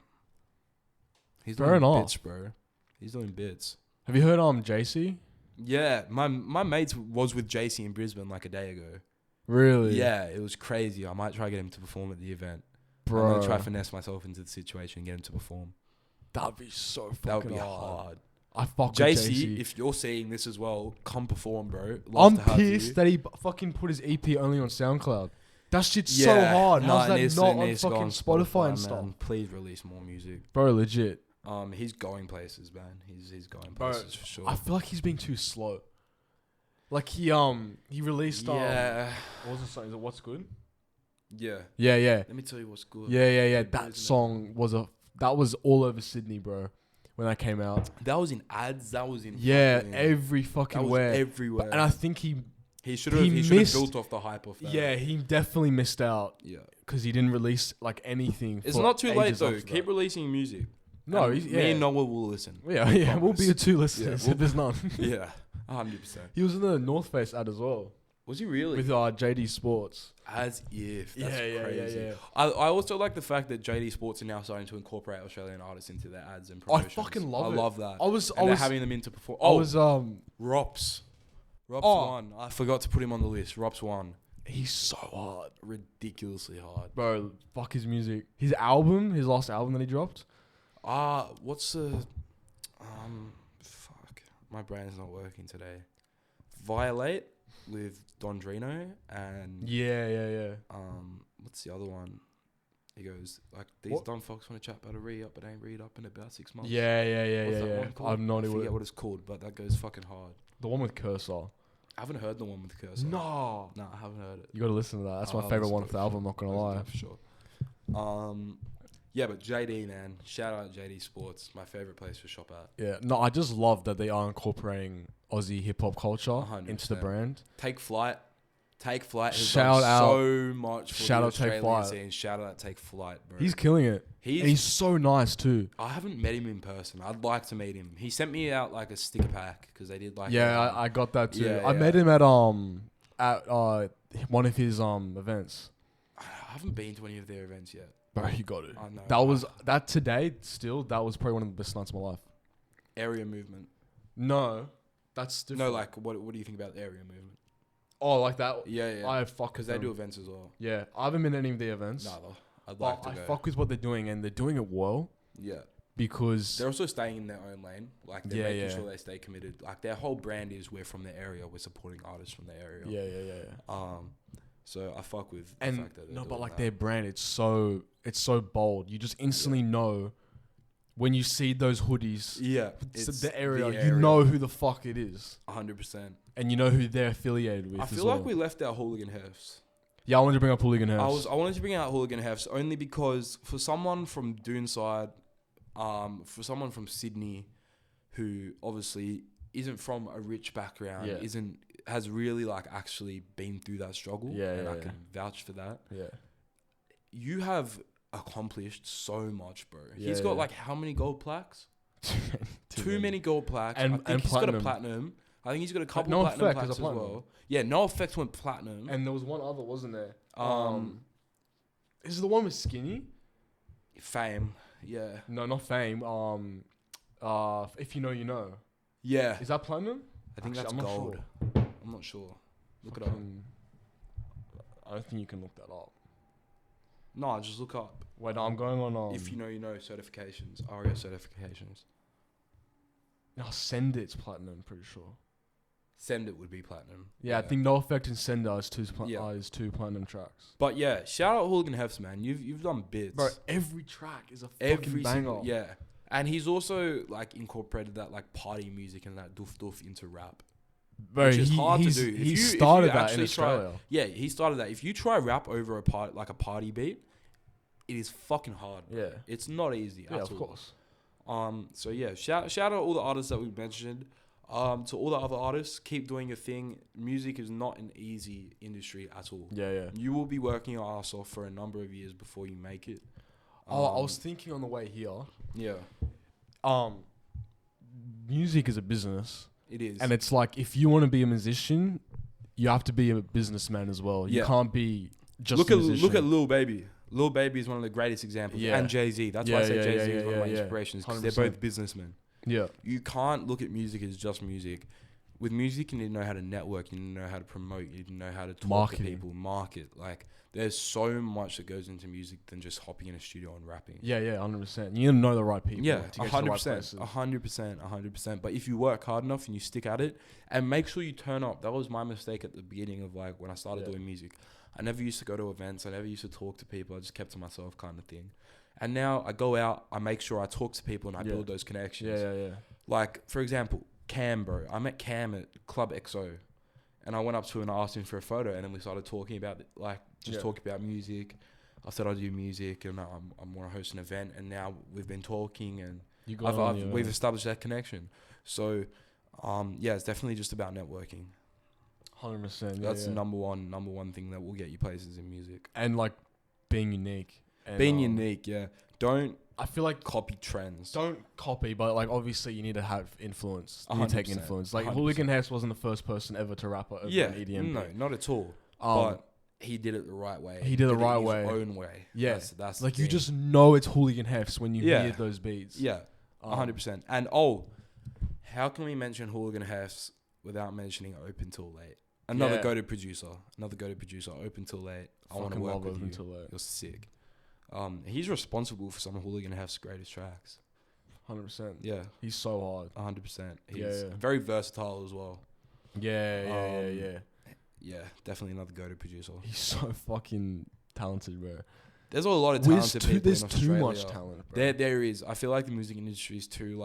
He's Fair doing enough. bits, bro. He's doing bits. Have you heard JC? Yeah, my mate was with JC in Brisbane like a day ago. Really? Yeah, it was crazy. I might try to get him to perform at the event. Bro. I'm going to try to finesse myself into the situation and get him to perform. That'd be so fucking That would be hard. hard. I fuck with JC, JC. if you're seeing this as well, come perform, bro. Love I'm to have pissed you. that he fucking put his EP only on SoundCloud. That shit's so Yeah, hard. no, How's it that needs to- not it on needs to go fucking Spotify and stuff? man. Please release more music. Bro, legit. He's going places, man. He's going Bro, places for sure. I feel like he's being too slow. Like he released Yeah. what was the song? Is it What's Good? Yeah. Yeah. Let me tell you what's good. Yeah. Good That boys in song was all over Sydney, bro. When that came out. That was in ads. That was in Yeah, fucking- every that fucking was where. everywhere. And I think he should have missed- built off the hype of that. yeah, he definitely missed out Yeah. because he didn't release like anything. It's for not too late ages though. after Keep that. releasing music. No, And he's, me yeah. and Noah will listen. Yeah, we'll be the promise. two listeners Yeah, if there's none. Yeah, 100%. He was in the North Face ad as well Was he really? with JD Sports. As if. That's Yeah. crazy. I also like the fact that JD Sports are now starting to incorporate Australian artists into their ads and promotions. fucking love I it. love that. I was And they're having them in to perform. I was Rops. Rops Oh. won. I forgot to put him on the list. Rops won. he's so hard, Ridiculously hard. bro. Fuck his music. His last album that he dropped. What's the fuck. My brain's not working today. Violate with Dondrino and Yeah. what's the other one? He goes like, these What? dumb fucks want to chat about a re-up, but ain't re-up in about 6 months. Yeah. What's that one called? I'm not I forget even what it's called, but that goes fucking hard. the one with Cursor. I haven't heard the one with Cursor. No, I haven't heard it. you gotta listen to that. That's my I'll favorite listen one to of it the for album. I'm not gonna lie. For sure. Yeah, but JD, man, shout out JD Sports, my favorite place to shop at. Yeah, no, I just love that they are incorporating Aussie hip hop culture 100%. into the brand. Take Flight has Shout done out- so much for shout the out Take Australian Flight. scene. Shout out Take Flight, bro. He's killing it. And he's so nice too. I haven't met him in person. I'd like to meet him. He sent me out like a sticker pack because they did like. Yeah, I got that too. Yeah, I yeah. met him at one of his events. I haven't been to any of their events yet. Bro, you got it. I know. That was today. Still, that was probably one of the best nights of my life. Area movement. No, that's different. No, like what do you think about the area movement? Oh, like that. Yeah. I fuck Because with they do them. events as well. Yeah, I haven't been to any of the events. No, I'd But like to I go. fuck with what they're doing, and they're doing it well Yeah. because They're also staying in their own lane. Like they're Yeah, making yeah. sure they stay committed. Like their whole brand is we're from the area. We're supporting artists from the area. yeah. So I fuck with the And fact that they're no, but doing like that. their brand, it's so bold. You just instantly know when you see those hoodies. Yeah, It's the area. You know who the fuck it is, 100%. and you know who they're affiliated with. I as feel well. like we left our hooligan hefts. Yeah, I wanted to bring up Hooligan House. I wanted to bring out hooligan hefts only because for someone from Doonside, for someone from Sydney, who obviously isn't from a rich background, Yeah. has really like actually been through that struggle. Yeah, and yeah, I yeah. can vouch for that. Yeah. You have accomplished so much, bro. Yeah, He's got yeah. like how many gold plaques? Too Many gold plaques. And- I think and he's got a platinum. platinum. I think he's got a couple No platinum Effect is plaques a as platinum. well. Yeah, No Effect went platinum. And there was one other, wasn't there? Is it the one with Skinny? Fame. Yeah. No, not Fame. If you know, you know. Yeah. Is that platinum? I think Actually, that's I'm not gold. sure. I'm not sure. Look it up. I don't think you can look that up. No, just look up. Wait, no, I'm going on. If you know certifications, ARIA certifications. No, Send It's platinum. Pretty sure. Send It would be platinum. Yeah, I think No Effect and Sender is two Yeah. is two platinum tracks. But yeah, shout out Hooligan Hefts, man. You've done bits. Bro, every track is a fucking Every banger. single, yeah. And he's also like incorporated that like party music and that doof doof into rap. Bro, Which is hard to he's- do. If He you started that in actually try- Australia. Yeah, he started that. If you try rap over a party beat, it is fucking hard. Bro. Yeah. It's not easy Yeah, at of all. course. So yeah, shout out all the artists that we've mentioned. To all the other artists, keep doing your thing. Music is not an easy industry at all. Yeah. You will be working your ass off for a number of years before you make it. Oh, I was thinking on the way here. Yeah, Music is a business, it is. and it's like if you want to be a musician, you have to be a businessman as well. You Yeah. can't be just look a at musician. Lil Baby. Lil Baby is one of the greatest examples, Yeah. and Jay-Z. That's why I Yeah, say yeah, Jay-Z yeah, is one of my yeah, inspirations because they're 100%. both businessmen. Yeah. You can't look at music as just music. With music, you need to know how to network. You need to know how to promote. You need to know how to talk Marketing. to people, market. Like, there's so much that goes into music than just hopping in a studio and rapping. Yeah, 100%. You need to know the right people. Yeah, to get to the right 100%, places. 100%. But if you work hard enough and you stick at it, and make sure you turn up. That was my mistake at the beginning of like when I started Yeah. doing music. I never used to go to events. I never used to talk to people. I just kept to myself, kind of thing. And now I go out. I make sure I talk to people and I Yeah. build those connections. Yeah. Like for example, Cam, bro. I met Cam at Club XO. And I went up to him and I asked him for a photo, and then we started talking about talking about music. I said I do music and I want to host an event, and now we've been talking and You got we've established that connection. So, it's definitely just about networking. 100%. That's the number one thing that will get you places in music. And like being unique. And, Being unique, yeah. Don't I feel like copy trends. don't copy, but like obviously you need to have influence. You need to take 100%, influence. Like 100%. Hooligan Hess wasn't the first person ever to rap over an EDM. no, not at all. Um, But he did it the right way. He did it the right his way. own way. Yeah. That's like the you thing. just know it's Hooligan Hefs when you Yeah. hear those beats. Yeah, Um, 100%. And how can we mention Hooligan Hefs without mentioning Open Till Late? Another Yeah. go-to producer. Open Till Late. I want to Fucking work love with Open you. Till Late. You're sick. He's responsible for some of Hooligan Hef's greatest tracks. 100%. Yeah, He's so hard. 100%. He's Yeah. very versatile as well. Yeah. Yeah, definitely another go-to producer. He's so fucking talented, bro. There's a lot of talented people There's in too Australia. much talent, bro. There is. I feel like the music industry is too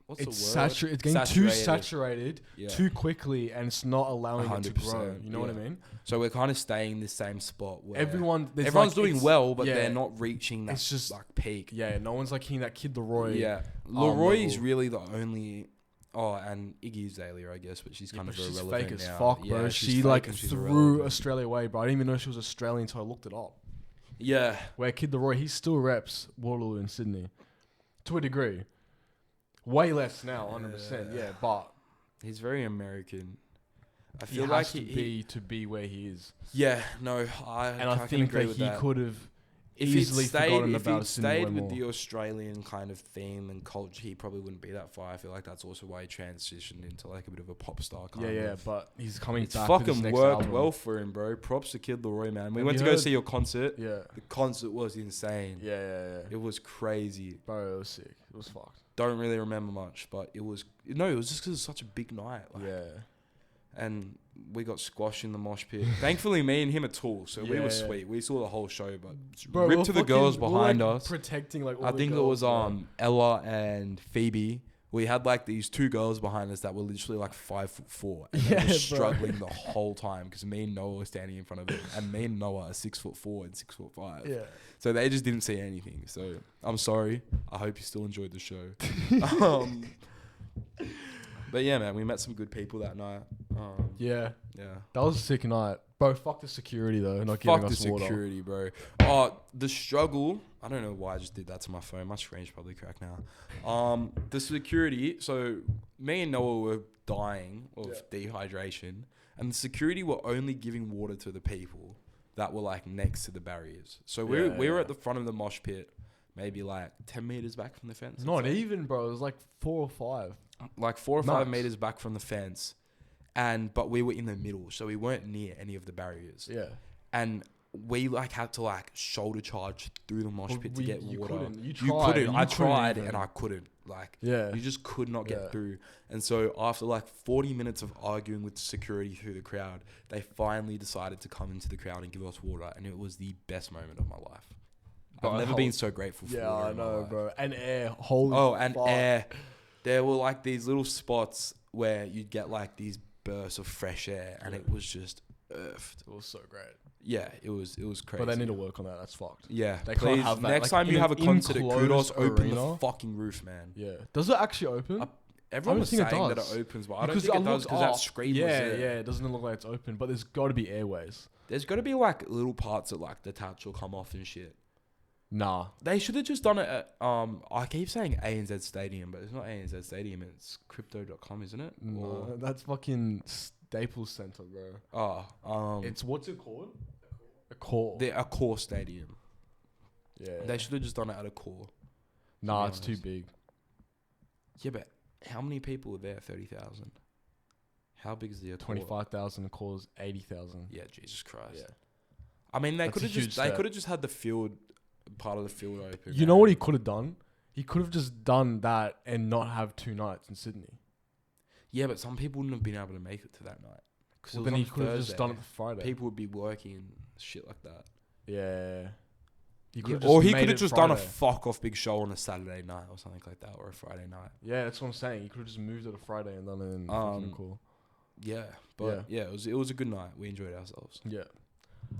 what's It's the word? It's getting too saturated Yeah. too quickly, and it's not allowing it to grow. 100%, You know what I yeah. mean? So we're kind of staying in the same spot where Everyone's everyone's doing well, but yeah, they're not reaching that it's just- peak. Yeah, no one's like hitting that Kid Leroy. Yeah, Leroy is level. really the only. Oh, and Iggy Azalea, I guess, but she's Yeah, kind but of she's irrelevant fake as now. fuck, bro. Yeah, she's She fake like and she's threw irrelevant. Australia away, bro. I didn't even know she was Australian until I looked it up. Yeah, Where Kid Leroy, he still reps Waterloo in Sydney, to a degree. Way less now, 100%. Yeah, but he's very American. I he feel has like to be where he is, Yeah, no, I and I can think agree that with he that. could have If he'd easily forgotten if about he'd Sydney stayed way with more. the Australian kind of theme and culture, he probably wouldn't be that far. I feel like that's also why he transitioned into like a bit of a pop star kind Yeah, of. but he's coming It's back. with his fucking next worked album. well for him, bro. Props to Kid Leroy, man. We Have went you to go heard- see your concert. Yeah, The concert was insane. yeah. It was crazy. Bro, it was sick. It was fucked. Don't really remember much, but it was just because it was such a big night. Like, Yeah. And we got squashed in the mosh pit. Thankfully, me and him are tall, so we Yeah, were yeah. sweet. We saw the whole show, but Bro, rip we're to the fucking- girls we're, behind like, us. protecting like all I the think it girls, was bro. Ella and Phoebe. We had like these two girls behind us that were literally like 5'4", and they Yeah, were bro. struggling the whole time because me and Noah were standing in front of it, and me and Noah are 6'4" and 6'5". Yeah. So they just didn't see anything. So I'm sorry. I hope you still enjoyed the show. But yeah, man, we met some good people that night. Yeah. Yeah. That was a sick night. Bro, fuck the security though, not Fuck giving the us water. security, bro. Oh, the struggle. I don't know why I just did that to my phone. My screen's probably cracked now. The security. So me and Noah were dying of dehydration, and the security were only giving water to the people that were like next to the barriers. So we were at the front of the mosh pit, maybe like 10 meters back from the fence. I'd Not say. even, bro. It was like 4 or 5. Like 4 or 5 Max. meters back from the fence, but we were in the middle, so we weren't near any of the barriers. Yeah. And we like had to like shoulder charge through the mosh Well, pit to get you water. couldn't. You You tried. couldn't. You I couldn't tried even. and I couldn't. Like Yeah. you just could not get Yeah. through. And so after like 40 minutes of arguing with security through the crowd, they finally decided to come into the crowd and give us water, and it was the best moment of my life. Bro, I've never how- been so grateful for Yeah, water I in my know, life. bro. And air. Holy Oh, and fuck. air. There were like these little spots where you'd get like these bursts of fresh air, and it was just earthed. It was so great. Yeah, it was crazy. But they need to work on that. That's fucked. Yeah, They can't please. have that, Next like, time in you an have a concert at Kudos, enclosed open the arena. fucking roof, man. Yeah. Does it actually open? Everyone don't was think it saying that does. it opens, but I don't Because think I it does looked because that up. screen was Yeah, there. yeah. It doesn't look like it's open, but there's got to be airways. There's got to be like little parts that like detach or come off and shit. Nah. They should have just done it at, I keep saying ANZ Stadium, but it's not ANZ Stadium, it's crypto.com, isn't it? No, that's fucking Staples Center, bro. It's what's it called? A core. They're a core stadium. Yeah. They should have just done it at a core. Nah, be it's too honest. big. Yeah, but how many people were there? 30,000. How big is the core? 25,000 cores, 80,000. Yeah, Jesus Christ. Yeah. I mean, they That's could a have huge just they step. could have just had the field part of the field open. You know what he could have done? He could have just done that and not have 2 nights in Sydney. Yeah, but some people wouldn't have been able to make it to that night. Well, then he could have just done it for Friday. People would be working and shit like that. Yeah. He Yeah, could've or he made could it have just done a Friday. fuck off big show on a Saturday night or something like that, or a Friday night. Yeah, that's what I'm saying. He could have just moved it to Friday and done it in Um, fucking cool. it was a good night. We enjoyed ourselves. Yeah.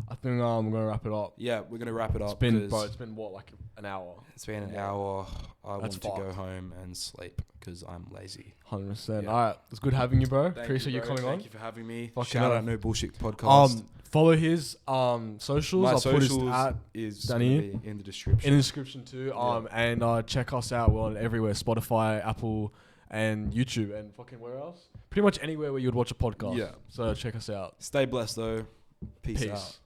I think we're gonna wrap it up. Yeah, we're gonna wrap it up. It's been what, like an hour? It's been an hour. I That's want to go fucked. home and sleep because I'm lazy. 100%. Yeah. All right, it's good having you, bro. Thank Appreciate you bro. coming on. Thank you for having me. Fucking Shout hell. out No Bullshit Podcast. Follow his socials. My I'll put his socials at is Danny gonna be in the description. in the description too. And check us out. We're on everywhere: Spotify, Apple, and YouTube, and fucking where else? Pretty much anywhere where you would watch a podcast. Yeah. So check us out. Stay blessed though. Peace out.